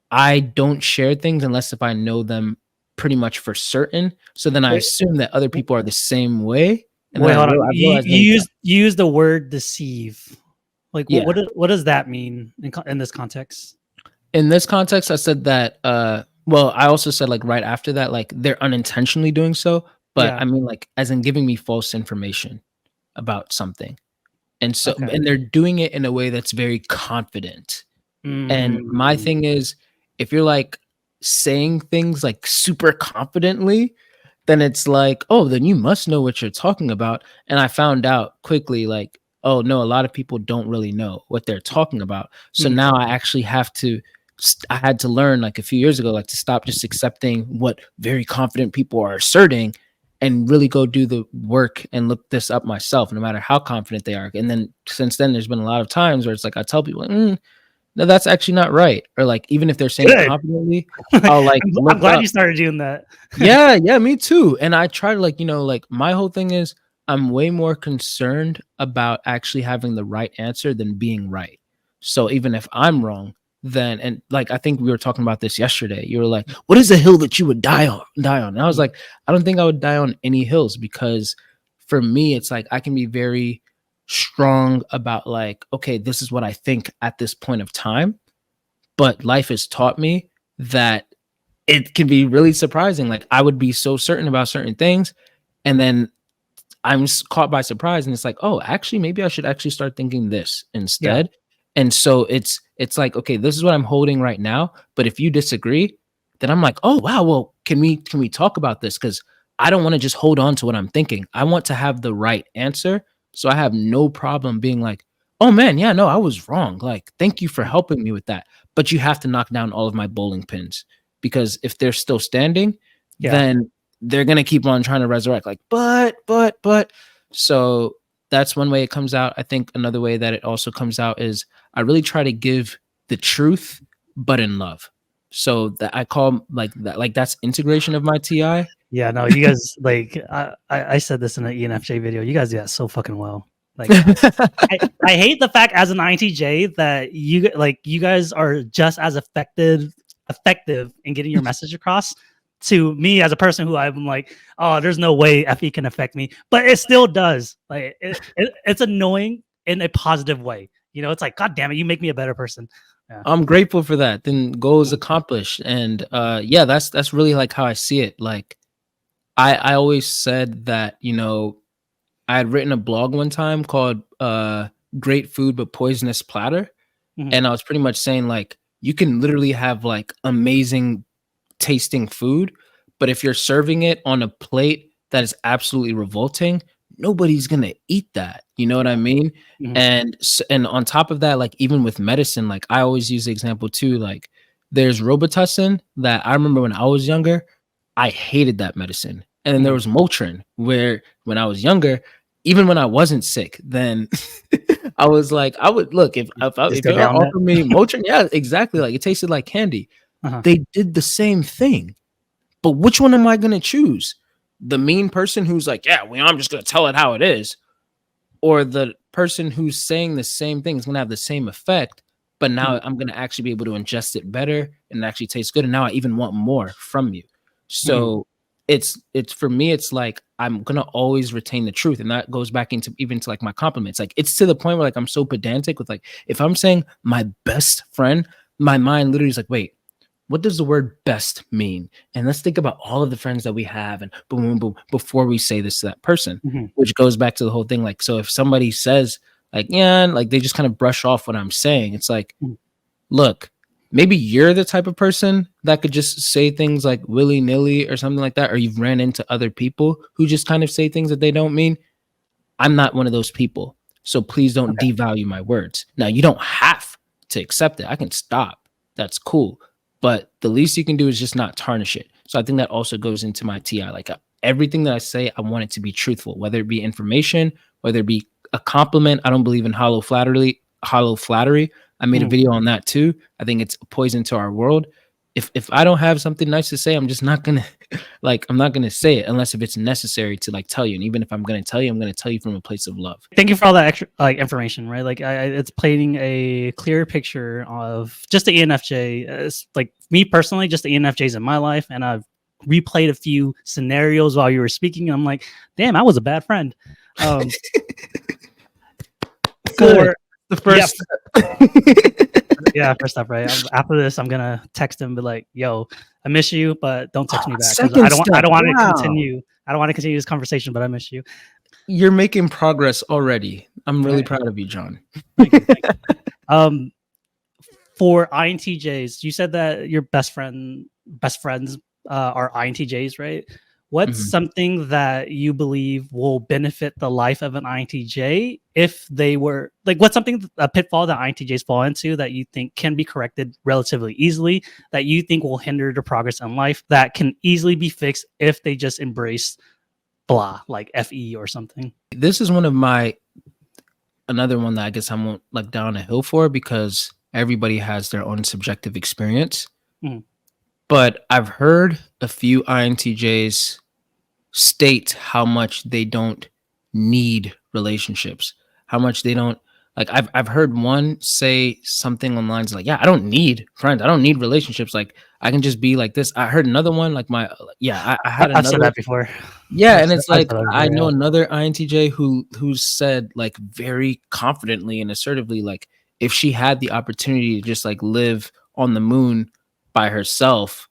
I don't share things unless if I know them pretty much for certain. So then I Wait, assume that other people are the same way. And then wait, hold on. I You realized many times. you use the word deceive. Like, Yeah. what does that mean in this context? In this context, I said that well, I also said like right after that, like they're unintentionally doing so, but Yeah. I mean like as in giving me false information about something. And so Okay. and they're doing it in a way that's very confident. And my Mm. thing is, if you're like saying things like super confidently, then it's like, oh, then you must know what you're talking about. And I found out quickly, like, oh no, a lot of people don't really know what they're talking about. So Mhm. now I actually have to, I had to learn like a few years ago, like to stop just accepting what very confident people are asserting and really go do the work and look this up myself, no matter how confident they are. And then since then, there's been a lot of times where it's like I tell people, no, that's actually not right. Or like even if they're saying it Good. confidently, I'll like I'm look glad up. you started doing that. Yeah, yeah, me too. And I try to like, like my whole thing is I'm way more concerned about actually having the right answer than being right. So even if I'm wrong, then and like I think we were talking about this yesterday. You were like, "What is a hill that you would die on?" Die on. And I was like, I don't think I would die on any hills because for me it's like I can be very strong about like, okay, this is what I think at this point of time, but life has taught me that it can be really surprising. Like I would be so certain about certain things, and then I'm caught by surprise, and it's like, oh, actually, maybe I should actually start thinking this Yeah. instead. And so it's like, okay, this is what I'm holding right now. But if you disagree, then I'm like, oh wow, well, can we talk about this? Because I don't want to just hold on to what I'm thinking. I want to have the right answer. So I have no problem being like, oh man, yeah, no, I was wrong. Like, thank you for helping me with that. But you have to knock down all of my bowling pins because if they're still standing, Yeah. then they're gonna keep on trying to resurrect. Like, but. So that's one way it comes out. I think another way that it also comes out is I really try to give the truth, but in love. So that I call like that's integration of my TI. Yeah, no, you guys like I said this in an ENFJ video. You guys do that so fucking well. Like I hate the fact as an INTJ that you guys are just as effective in getting your message across to me as a person who I'm like, oh, there's no way FE can affect me, but it still does. Like it's annoying in a positive way. You know, it's like, God damn it, you make me a better person. Yeah. I'm grateful for that. Then goal is accomplished. And yeah, that's really like how I see it. Like I always said that, I had written a blog one time called Great Food but Poisonous Platter. Mhm. And I was pretty much saying like you can literally have like amazing tasting food, but if you're serving it on a plate that is absolutely revolting, nobody's gonna eat that. You know what I mean? Mhm. And on top of that, like even with medicine, like I always use the example too. Like there's Robitussin that I remember when I was younger, I hated that medicine, and then there Mhm. was Motrin where when I was younger, even when I wasn't sick, then I was like, I would look Just if go you down that. offer me Motrin, yeah, exactly. Like it tasted like candy. Uh-huh. They did the same thing. But which one am I going to choose? The mean person who's like, yeah, well, I'm just going to tell it how it is, or the person who's saying the same thing is going to have the same effect. but now I'm going to actually be able to ingest it better and it actually tastes good. And now I even want more from you. So it's for me, it's like, I'm going to always retain the truth. And that goes back into even to like my compliments. Like it's to the point where like, I'm so pedantic with like, if I'm saying my best friend, my mind literally is like, wait, what does the word best mean? And let's think about all of the friends that we have and boom, boom, boom, before we say this to that person, which goes back to the whole thing. Like, so if somebody says like, yeah, like they just kind of brush off what I'm saying, it's like, look, maybe you're the type of person that could just say things like willy-nilly or something like that, or you've ran into other people who just kind of say things that they don't mean. I'm not one of those people. So please don't devalue my words. Now, you don't have to accept it. I can stop. That's cool. But the least you can do is just not tarnish it. So I think that also goes into my TI. Like everything that I say, I want it to be truthful, whether it be information, whether it be a compliment. I don't believe in hollow flattery. I made a video on that too. I think it's a poison to our world. If I don't have something nice to say, I'm just not gonna I'm not gonna say it unless if it's necessary to like tell you. And even if I'm gonna tell you, I'm gonna tell you from a place of love. Thank you for all that extra like information, right? Like it's painting a clear picture of just the ENFJ. Like me personally, just the ENFJs in my life, and I've replayed a few scenarios while you were speaking, and I'm like, damn, I was a bad friend. For the first yeah, first up, right? After this, I'm gonna text him, be like, "Yo, I miss you, but don't text me back. I don't want to continue. I don't want to continue this conversation, but I miss you." You're making progress already. I'm really proud of you, John. Thank you. For INTJs, you said that your best friends are INTJs, right? What's something that you believe will benefit the life of an INTJ if they were like, what's something, a pitfall that INTJs fall into that you think can be corrected relatively easily, that you think will hinder the progress in life, that can easily be fixed if they just embrace blah, like FE or something? This is another one that I guess I won't like down a hill for, because everybody has their own subjective experience. But I've heard a few INTJs state how much they don't need relationships, how much they don't like. I've heard one say something on lines like, yeah, I don't need friends, I don't need relationships, like I can just be like this. I heard another one like I had I've said that before. And it's like I know another INTJ who said like very confidently and assertively, like if she had the opportunity to just like live on the moon by herself,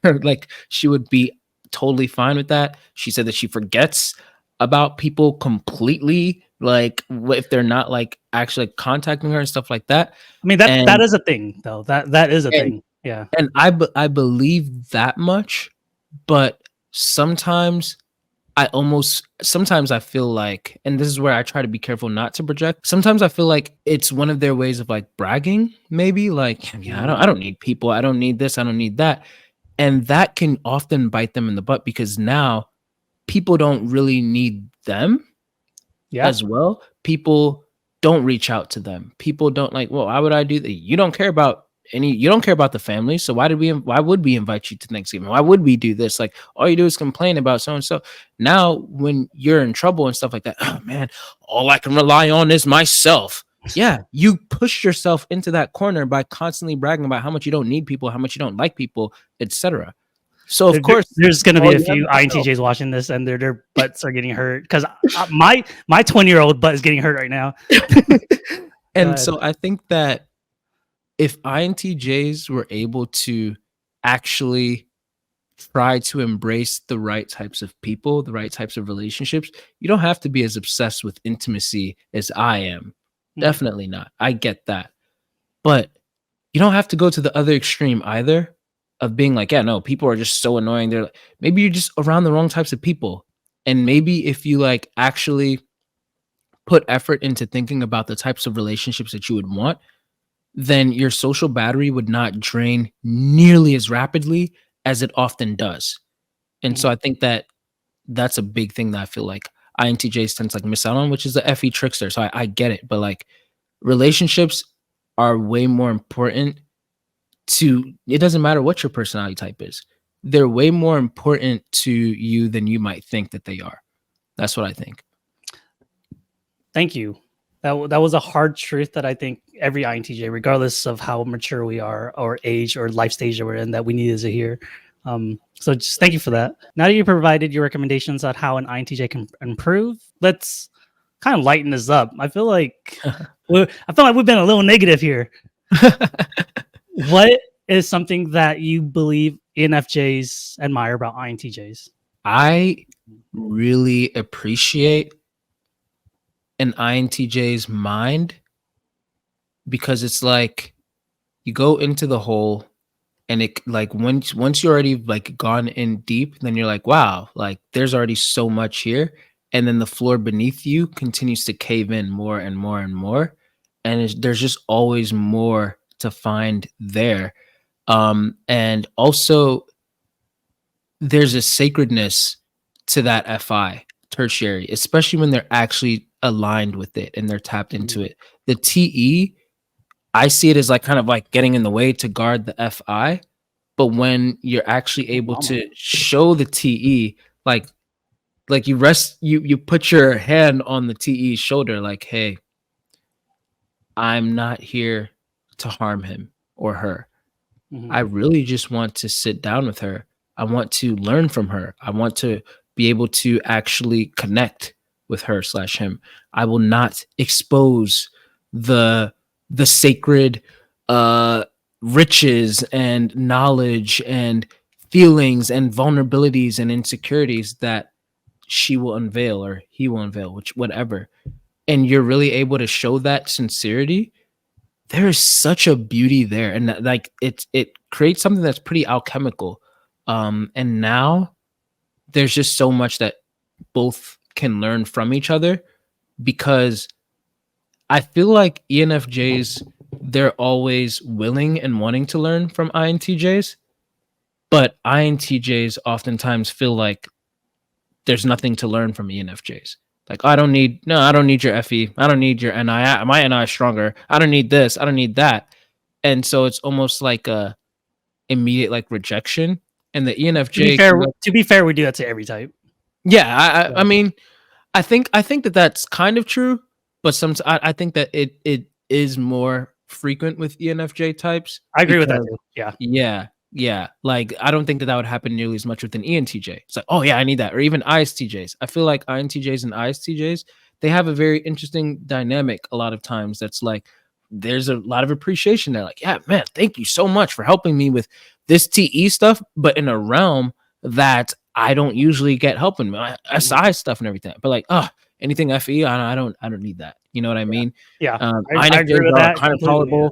like she would be totally fine with that. She said that she forgets about people completely, like if they're not like actually contacting her and stuff like that. I mean, that is a thing though. That is a thing. Yeah. And I believe that much, but sometimes I feel like, and this is where I try to be careful not to project. Sometimes I feel like it's one of their ways of like bragging, maybe like, yeah, I don't need people. I don't need this. I don't need that. And that can often bite them in the butt, because now people don't really need them as well. People don't reach out to them. People don't like, well, why would I do that? You don't care about the family. So why would we invite you to Thanksgiving? Why would we do this? Like all you do is complain about so and so. Now when you're in trouble and stuff like that, oh man, all I can rely on is myself. Yeah, you push yourself into that corner by constantly bragging about how much you don't need people, how much you don't like people, etc. So of course, there's going to be a few INTJs watching this, and their butts are getting hurt, because my 20-year-old butt is getting hurt right now. And so I think that if INTJs were able to actually try to embrace the right types of people, the right types of relationships, you don't have to be as obsessed with intimacy as I am. Definitely not. I get that. But you don't have to go to the other extreme either, of being like, yeah, no, people are just so annoying. They're like, maybe you're just around the wrong types of people. And maybe if you like actually put effort into thinking about the types of relationships that you would want, then your social battery would not drain nearly as rapidly as it often does. And so I think that that's a big thing that I feel like INTJs tend to like miss out on, which is the FE trickster. So I get it, but like relationships are way more important to, it doesn't matter what your personality type is. They're way more important to you than you might think that they are. That's what I think. Thank you. that was a hard truth that I think every INTJ, regardless of how mature we are or age or life stage that we're in, that we needed to hear. So just thank you for that. Now that you provided your recommendations on how an INTJ can improve, let's kind of lighten this up. I feel like we've been a little negative here. What is something that you believe ENFJs admire about INTJs? I really appreciate an INTJ's mind, because it's like you go into the hole, and it like once you already like gone in deep, then you're like, wow, like there's already so much here, and then the floor beneath you continues to cave in more and more and more, and there's just always more to find there. And also there's a sacredness to that FI tertiary, especially when they're actually aligned with it and they're tapped into it. The TE, I see it as like kind of like getting in the way to guard the FI. But when you're actually able to show the TE, like you put your hand on the TE's shoulder, like, hey, I'm not here to harm him or her. I really just want to sit down with her. I want to learn from her. I want to be able to actually connect with her / him. I will not expose the sacred riches and knowledge and feelings and vulnerabilities and insecurities that she will unveil or he will unveil, whatever. And you're really able to show that sincerity. There is such a beauty there, and that, like it creates something that's pretty alchemical. And now there's just so much that both can learn from each other, because I feel like ENFJs, they're always willing and wanting to learn from INTJs, but INTJs oftentimes feel like there's nothing to learn from ENFJs. Like, I don't need your FE. I don't need your NI. My NI is stronger. I don't need this. I don't need that. And so it's almost like a immediate like rejection. And the ENFJ, to be fair, we do that to every type. Yeah, I mean, I think that that's kind of true, but sometimes I think that it is more frequent with ENFJ types. I agree with that too. Yeah. Like, I don't think that would happen nearly as much with an ENTJ. It's like, oh yeah, I need that. Or even ISTJs. I feel like INTJs and ISTJs, they have a very interesting dynamic a lot of times. That's like, there's a lot of appreciation there. Like, yeah, man, thank you so much for helping me with this TE stuff, but in a realm that I don't usually get help in, SI stuff and everything. But like, anything FE, I don't need that. You know what I mean? Yeah. I agree with that. Kind of tolerable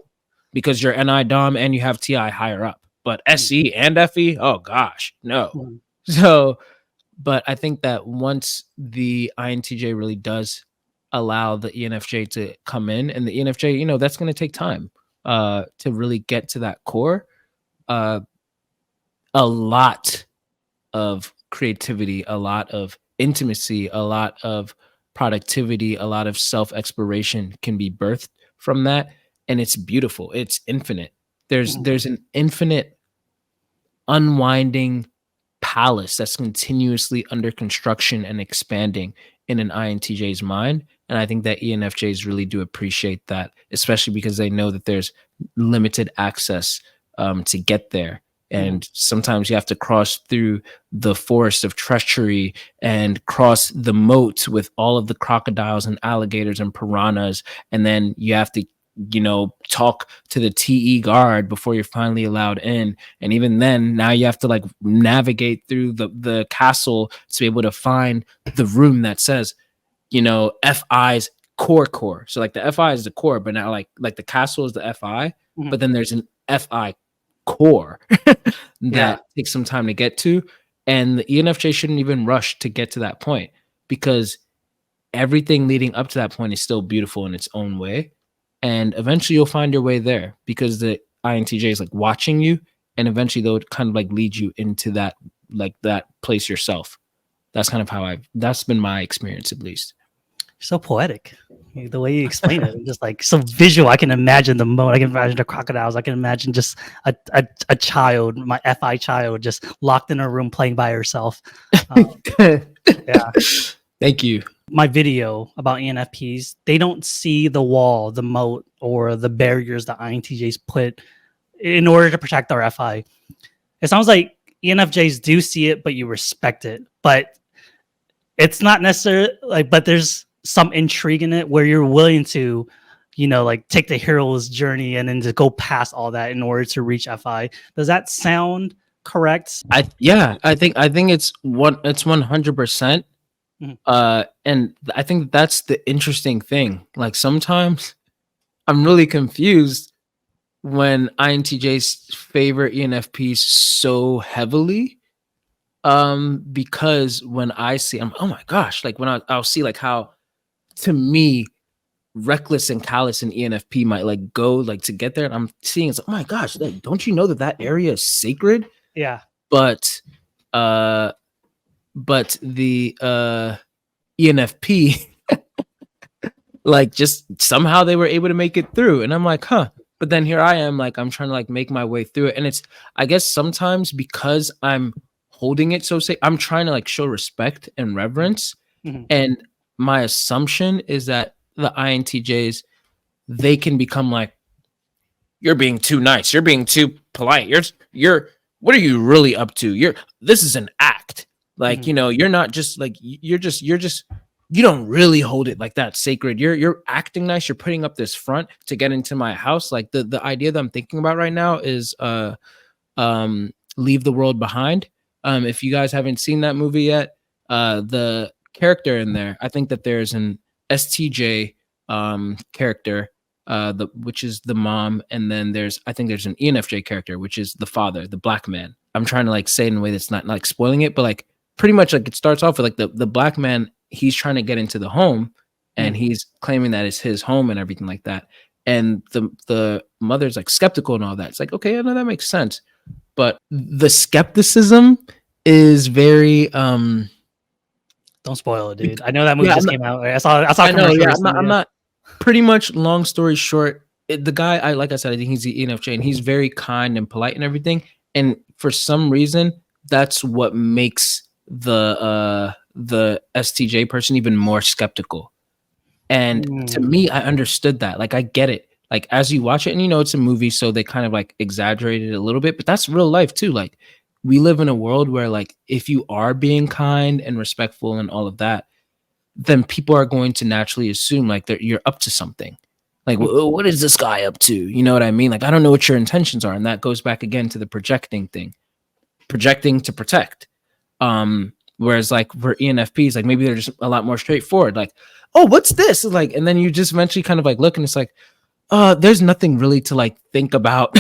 because you're NI Dom and you have TI higher up. But SE and FE, oh gosh, no. So, but I think that once the INTJ really does allow the ENFJ to come in, and the ENFJ, that's going to take time to really get to that core. A lot of creativity, a lot of intimacy, a lot of productivity, a lot of self-exploration can be birthed from that. And it's beautiful. It's infinite. There's an infinite unwinding palace that's continuously under construction and expanding in an INTJ's mind. And I think that ENFJs really do appreciate that, especially because they know that there's limited access to get there. And sometimes you have to cross through the forest of treachery and cross the moat with all of the crocodiles and alligators and piranhas. And then you have to, talk to the TE guard before you're finally allowed in. And even then, now you have to like navigate through the castle to be able to find the room that says, FI's core. So like the FI is the core, but now like the castle is the FI, but then there's an FI core that takes some time to get to. And the ENFJ shouldn't even rush to get to that point, because everything leading up to that point is still beautiful in its own way. And eventually you'll find your way there, because the INTJ is like watching you, and eventually they'll kind of like lead you into that, like that place yourself. That's kind of how that's been my experience, at least. So poetic, the way you explain it, just like so visual. I can imagine the moat. I can imagine the crocodiles. I can imagine just a child, my FI child, just locked in a room playing by herself. Yeah. Thank you. my video about ENFPs, they don't see the wall, the moat, or the barriers that INTJs put in order to protect our FI. It sounds like ENFJs do see it, but you respect it. But it's not necessarily like, but there's some intrigue in it where you're willing to, like take the hero's journey and then to go past all that in order to reach FI. Does that sound correct? I think it's 100%. And I think that's the interesting thing. Like sometimes I'm really confused when INTJs favor ENFPs so heavily. Because when I see, oh my gosh, like when I'll see like how, to me, reckless and callous an ENFP might like go like to get there, and I'm seeing it's like, oh my gosh, like, don't you know that area is sacred? Yeah. But the ENFP like just somehow they were able to make it through, and I'm like, huh. But then here I am, like I'm trying to like make my way through it, and it's, I guess sometimes because I'm holding it so safe, I'm trying to like show respect and reverence. And my assumption is that the INTJs, they can become like, you're being too nice, you're being too polite, you're what are you really up to? This is an act. Like, you're not just like, you're just you don't really hold it like that sacred. You're acting nice, you're putting up this front to get into my house. Like the idea that I'm thinking about right now is Leave the World Behind. If you guys haven't seen that movie yet, the character in there, I think that there's an STJ character, which is the mom, and then I think there's an ENFJ character, which is the father, the black man. I'm trying to like say it in a way that's not like spoiling it, but like pretty much like it starts off with like the black man, he's trying to get into the home, and he's claiming that it's his home and everything like that. And the mother's like skeptical and all that. It's like, okay, I know that makes sense. But the skepticism is very don't spoil it, dude. I know that movie just came out. I saw I know, yeah, I'm not pretty much, long story short, the guy, like I said, I think he's the ENFJ, and he's very kind and polite and everything. And for some reason, that's what makes the STJ person even more skeptical. And to me, I understood that. Like I get it. Like as you watch it, and it's a movie, so they kind of like exaggerated it a little bit, but that's real life too. Like we live in a world where like if you are being kind and respectful and all of that, then people are going to naturally assume like that you're up to something. Like, what is this guy up to? You know what I mean? Like, I don't know what your intentions are. And that goes back again to the projecting thing, projecting to protect. Whereas like for ENFPs, like maybe they're just a lot more straightforward. Like, oh, what's this? Like, and then you just eventually kind of like look, and it's like, there's nothing really to like think about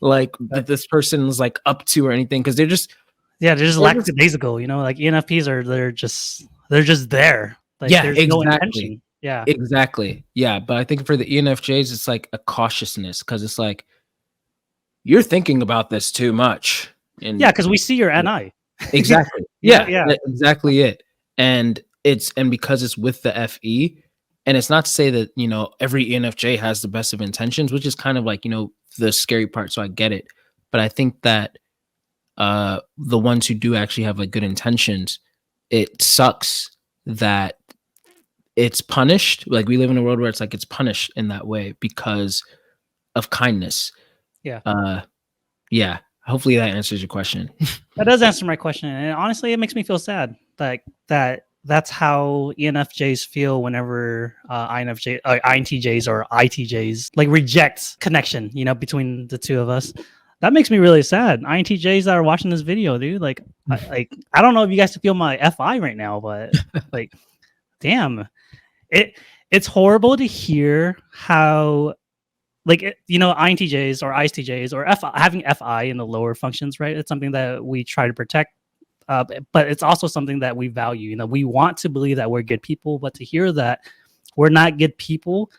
like that this person is like up to or anything, because they're just lackadaisical. Like ENFPs they're just there. Like, there's exactly. no intention. Yeah, exactly. Yeah, but I think for the ENFJs, it's like a cautiousness, because it's like you're thinking about this too much. And because we see your NI. Exactly. Yeah, exactly it. And because it's with the FE, and it's not to say that every ENFJ has the best of intentions, which is kind of like the scary part. So I get it, but I think that the ones who do actually have like good intentions, it sucks that it's punished. Like we live in a world where it's like it's punished in that way because of kindness. Yeah. Hopefully that answers your question. That does answer my question, and honestly, it makes me feel sad. Like that's how ENFJs feel whenever INTJs or ITJs like reject connection, between the two of us. That makes me really sad. INTJs that are watching this video, dude. Like, I don't know if you guys can feel my FI right now, but like, damn, it's horrible to hear how, like, INTJs or ISTJs or having FI in the lower functions, right? It's something that we try to protect, but it's also something that we value. We want to believe that we're good people, but to hear that we're not good people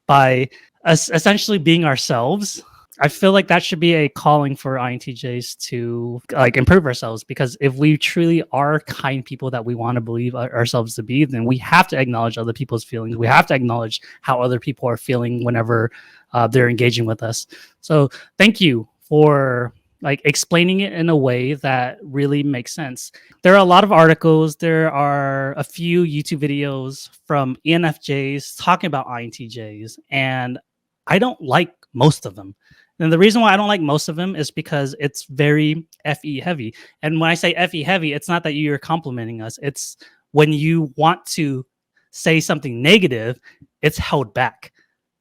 by us essentially being ourselves, I feel like that should be a calling for INTJs to like improve ourselves, because if we truly are kind people that we want to believe ourselves to be, then we have to acknowledge other people's feelings. We have to acknowledge how other people are feeling whenever they're engaging with us. So thank you for like explaining it in a way that really makes sense. There are a lot of articles, there are a few YouTube videos from ENFJs talking about INTJs, and I don't like most of them. And the reason why I don't like most of them is because it's very FE heavy. And when I say FE heavy, it's not that you're complimenting us. It's when you want to say something negative, it's held back.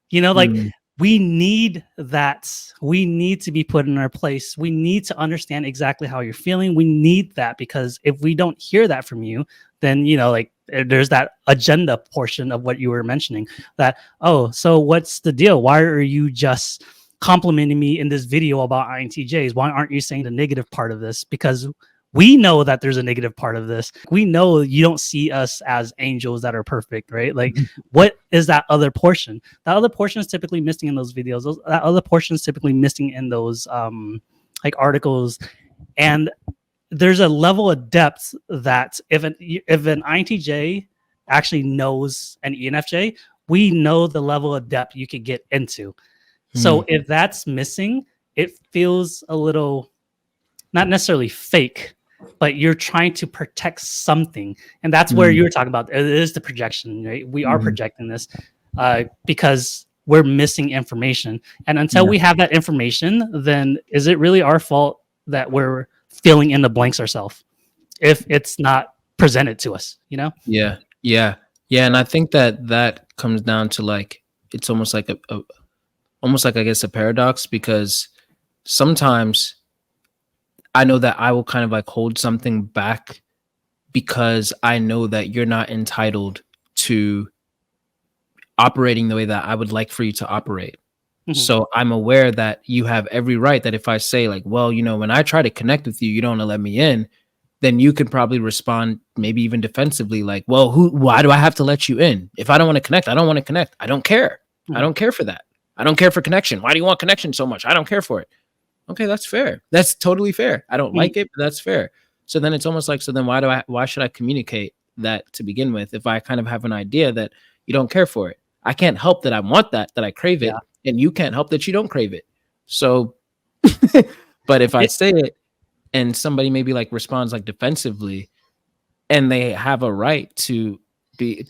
You know, like Mm, we need that. We need to be put in our place. We need to understand exactly how you're feeling. We need that, because if we don't hear that from you, then, you know, like there's that agenda portion of what you were mentioning, that, oh, so what's the deal? Why are you just complimenting me in this video about INTJs? Why aren't you saying the negative part of this? Because we know that there's a negative part of this. We know you don't see us as angels that are perfect, right? Like, what is that other portion? That other portion is typically missing in those videos. That other portion is typically missing in those like articles. And there's a level of depth that if an INTJ actually knows an ENFJ, we know the level of depth you could get into. So mm, if that's missing, it feels a little, not necessarily fake, but you're trying to protect something. And that's where mm, you were talking about. It is the projection, right? We are mhm. projecting this because we're missing information. And until Yeah, we have that information, then is it really our fault that we're filling in the blanks ourselves if it's not presented to us, you know? yeah, yeah, yeah. And I think that that comes down to like it's almost like almost like I guess a paradox, because sometimes I know that I will kind of like hold something back because I know that you're not entitled to operating the way that I would like for you to operate. Mhm. So I'm aware that you have every right that if I say like, well, you know, when I try to connect with you, you don't want to let me in, then you could probably respond maybe even defensively like, well, why do I have to let you in? If I don't want to connect, I don't want to connect. I don't care. I Mhm. don't care for that. I don't care for connection. Why do you want connection so much? I don't care for it. Okay, that's fair. That's totally fair. I don't Mhm. like it, but that's fair. So then it's almost like, so then why should I communicate that to begin with if I kind of have an idea that you don't care for it? I can't help that I want that I crave Yeah. it, and you can't help that you don't crave it. So, but if I It, say it and somebody maybe like responds like defensively and they have a right to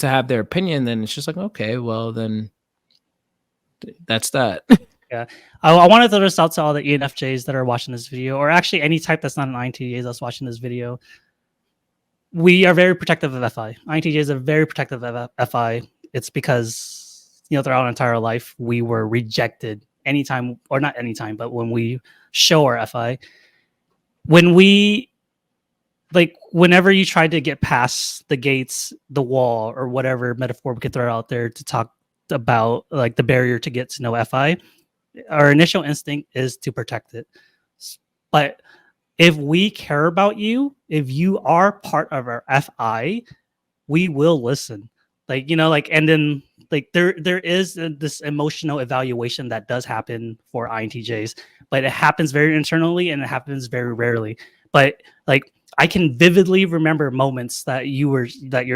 have their opinion, then it's just like, okay, well then that's that. yeah. I wanted to throw this out to all the ENFJs that are watching this video, or actually any type that's not an INTJ that's watching this video. We are very protective of FI. INTJs are very protective of FI. It's because, you know, throughout our entire life, we were rejected anytime, or not anytime, but when we show our FI. When we, like, whenever you try to get past the gates, the wall, or whatever metaphor we could throw out there to talk about, like, the barrier to get to know FI, our initial instinct is to protect it. But if we care about you, if you are part of our FI, we will listen. Like, you know, like, and then like there is this emotional evaluation that does happen for INTJs, but it happens very internally and it happens very rarely. But like, I can vividly remember moments that you're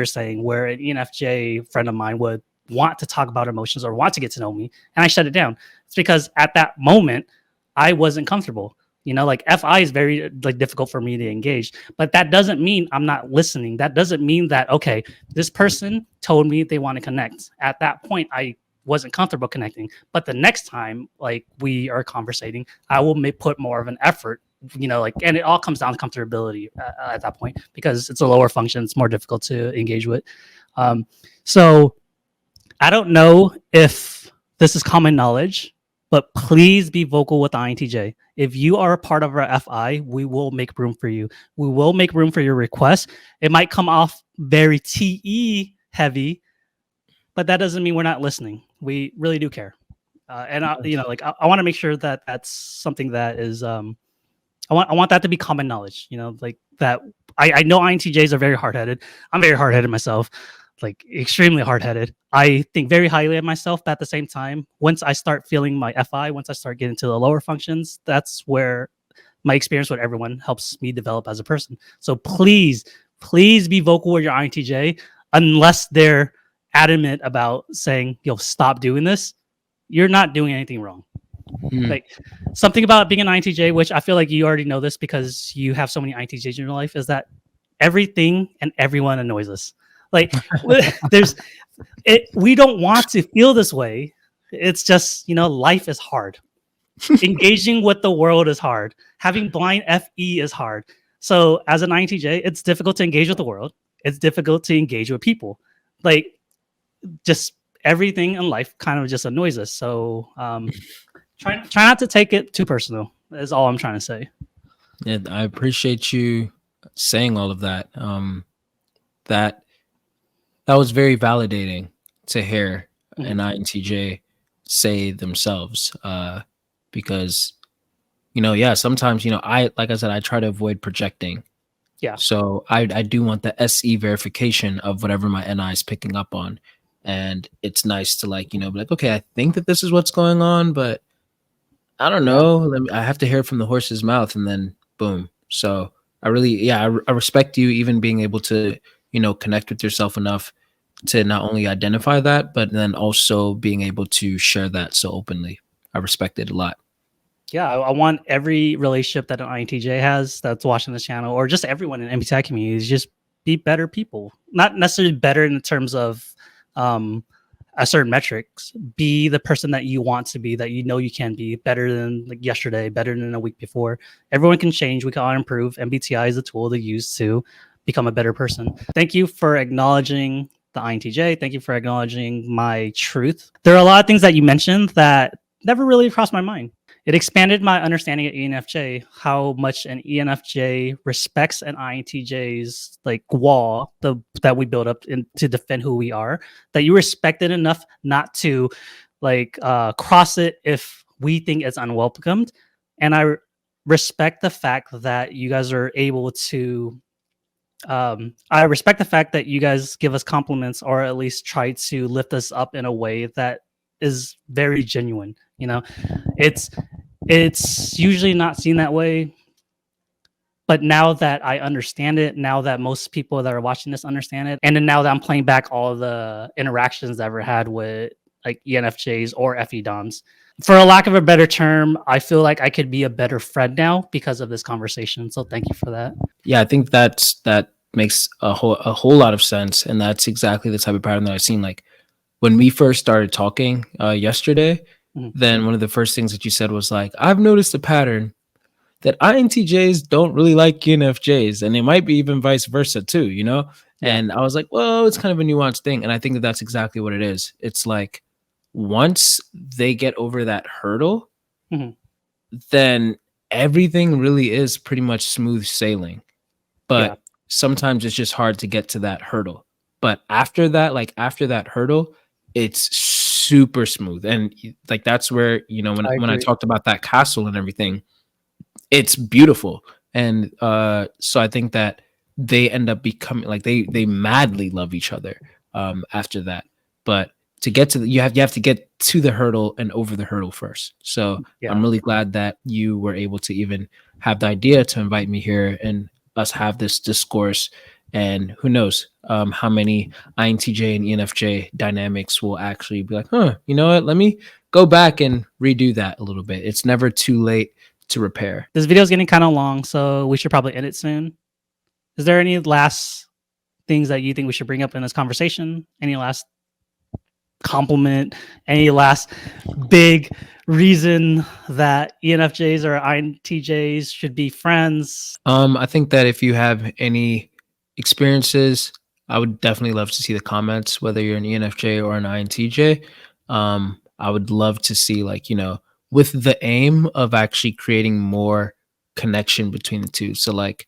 saying where an ENFJ friend of mine would want to talk about emotions or want to get to know me, and I shut it down. It's because at that moment I wasn't comfortable. You know, like FI is very like difficult for me to engage, but that doesn't mean I'm not listening. That doesn't mean that, okay, this person told me they want to connect. At that point, I wasn't comfortable connecting. But the next time, like, we are conversating, I will put more of an effort. You know, like, and it all comes down to comfortability at that point, because it's a lower function. It's more difficult to engage with. Um, so I don't know if this is common knowledge, but please be vocal with INTJ. If you are a part of our FI, we will make room for you. We will make room for your request. It might come off very TE heavy, but that doesn't mean we're not listening. We really do care. And you know, like, I want to make sure that that's something that is I want that to be common knowledge. You know, like that. I know INTJs are very hard headed. I'm very hard headed myself, like extremely hard headed. I think very highly of myself, but at the same time, once I start feeling my FI, once I start getting to the lower functions, that's where my experience with everyone helps me develop as a person. So please, please be vocal with your INTJ, unless they're adamant about saying, "Yo, stop doing this." You're not doing anything wrong. Mm. Like something about being an INTJ, which I feel like you already know this because you have so many INTJs in your life, is that everything and everyone annoys us. Like there's we don't want to feel this way. It's just, life is hard. Engaging with the world is hard. Having blind FE is hard. So as an INTJ, it's difficult to engage with the world. It's difficult to engage with people. Like just everything in life kind of just annoys us. So try not to take it too personal. Is all I'm trying to say. Yeah, I appreciate you saying all of that. That that was very validating to hear an Mhm. INTJ say themselves. Because yeah, sometimes I like I said, I try to avoid projecting. Yeah. So I do want the SE verification of whatever my NI is picking up on. And it's nice to be like, okay, I think that this is what's going on, but I don't Yeah. know. I have to hear it from the horse's mouth, and then boom. So I really, yeah, I respect you even being able to, connect with yourself enough to not only identify that, but then also being able to share that so openly. I respect it a lot. Yeah, I want every relationship that an INTJ has that's watching this channel, or just everyone in MBTI communities, just be better people. Not necessarily better in terms of um, a certain metrics. Be the person that you want to be, that you can be, better than like yesterday, better than a week before. Everyone can change. We can all improve. MBTI is a tool to use to become a better person. Thank you for acknowledging the INTJ. Thank you for acknowledging my truth. There are a lot of things that you mentioned that never really crossed my mind. It expanded my understanding of ENFJ, how much an ENFJ respects an INTJ's like wall that we build up to defend who we are. That you respect it enough not to cross it if we think it's unwelcomed. And I respect the fact that you guys are able to. I respect the fact that you guys give us compliments or at least try to lift us up in a way that is very genuine. It's it's usually not seen that way, but now that I understand it, now that most people that are watching this understand it, and then now that I'm playing back all the interactions that I've ever had with like ENFJs or FE DOMs, for a lack of a better term, I feel like I could be a better friend now because of this conversation. So thank you for that. Yeah, I think that makes a whole lot of sense, and that's exactly the type of pattern that I've seen. Like when we first started talking yesterday, Mhm. then one of the first things that you said was like, I've noticed a pattern that INTJs don't really like ENFJs, and it might be even vice versa too, Yeah. And I was like, well, it's kind of a nuanced thing, and I think that that's exactly what it is. It's like once they get over that hurdle, Mhm. then everything really is pretty much smooth sailing. Yeah. But sometimes it's just hard to get to that hurdle. But after that, like after that hurdle, it's super smooth, and like that's where when I when I agree. talked about that castle and everything, it's beautiful. And so I think that they end up becoming like they madly love each other after that. But to get to you have to get to the hurdle and over the hurdle first. So I'm Yeah. really glad that you were able to even have the idea to invite me here and us have this discourse. And who knows how many INTJ and ENFJ dynamics will actually be like, huh, you know what? Let me go back and redo that a little bit. It's never too late to repair. This video is getting kind of long, so we should probably end it soon. Is there any last things that you think we should bring up in this conversation? Any last compliment? Any last big reason that ENFJs or INTJs should be friends? I think that if you have any experiences, I would definitely love to see the comments, whether you're an ENFJ or an INTJ. I would love to see, like, with the aim of actually creating more connection between the two. So, like,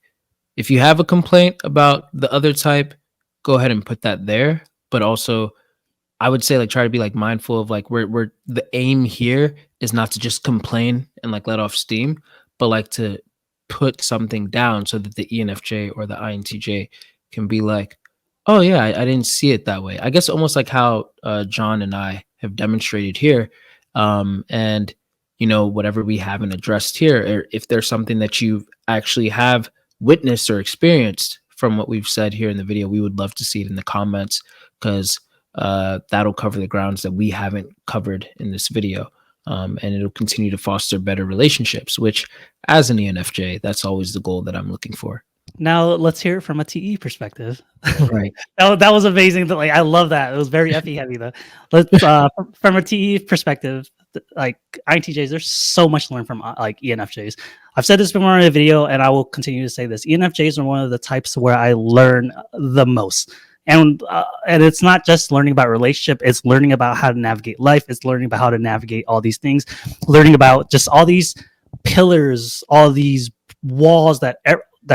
if you have a complaint about the other type, go ahead and put that there. But also, I would say like try to be like mindful of like where the aim here is not to just complain and like let off steam, but like to put something down so that the ENFJ or the INTJ can be like, oh yeah, I didn't see it that way. I guess almost like how John and I have demonstrated here, and whatever we haven't addressed here, or if there's something that you actually have witnessed or experienced from what we've said here in the video, we would love to see it in the comments because that'll cover the grounds that we haven't covered in this video. and it'll continue to foster better relationships, which as an ENFJ, that's always the goal that I'm looking for. Now let's hear it from a TE perspective. Right. That was amazing. Like, I love that. It was very FE heavy though. Let's from a TE perspective, like INTJs, there's so much to learn from like ENFJs. I've said this before in a video, and I will continue to say this. ENFJs are one of the types where I learn the most. And it's not just learning about relationship, it's learning about how to navigate life, it's learning about how to navigate all these things, learning about just all these pillars, all these walls that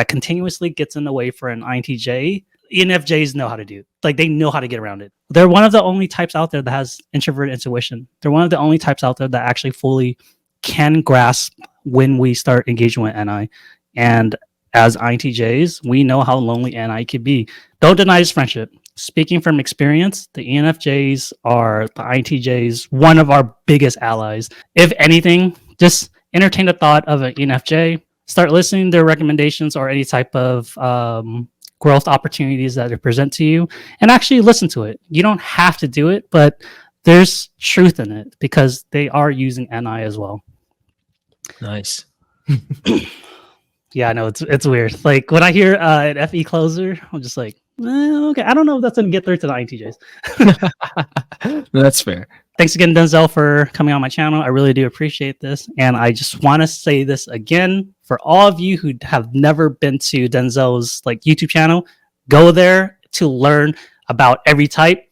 continuously gets in the way for an INTJ. ENFJs know how to do. Like, they know how to get around it. They're one of the only types out there that has introverted intuition. They're one of the only types out there that actually fully can grasp when we start engaging with NI. And as INTJs, we know how lonely NI could be. Don't deny this friendship. Speaking from experience, the ENFJs are the INTJs, one of our biggest allies. If anything, just entertain the thought of an ENFJ. Start listening to their recommendations or any type of growth opportunities that they present to you, and actually listen to it. You don't have to do it, but there's truth in it because they are using NI as well. Nice. Yeah, I know it's weird. Like, when I hear an FE closer, I'm just like, okay, I don't know if that's gonna get through to the INTJs. No, that's fair. Thanks again, Denzel, for coming on my channel. I really do appreciate this. And I just want to say this again for all of you who have never been to Denzel's like YouTube channel. Go there to learn about every type.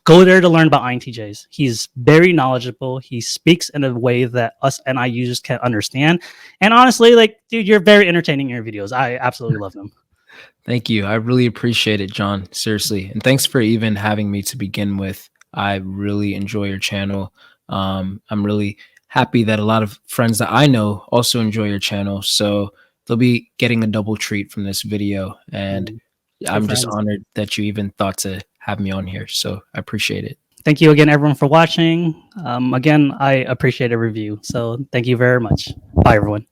Go there to learn about INTJs. He's very knowledgeable. He speaks in a way that us NI users can understand. And honestly, like, dude, you're very entertaining in your videos. I absolutely love them. Thank you. I really appreciate it, John. Seriously. And thanks for even having me to begin with. I really enjoy your channel. I'm really happy that a lot of friends that I know also enjoy your channel. So they'll be getting a double treat from this video. And I'm just honored that you even thought to have me on here. So I appreciate it. Thank you again, everyone, for watching. Again, I appreciate a review. So thank you very much. Bye, everyone.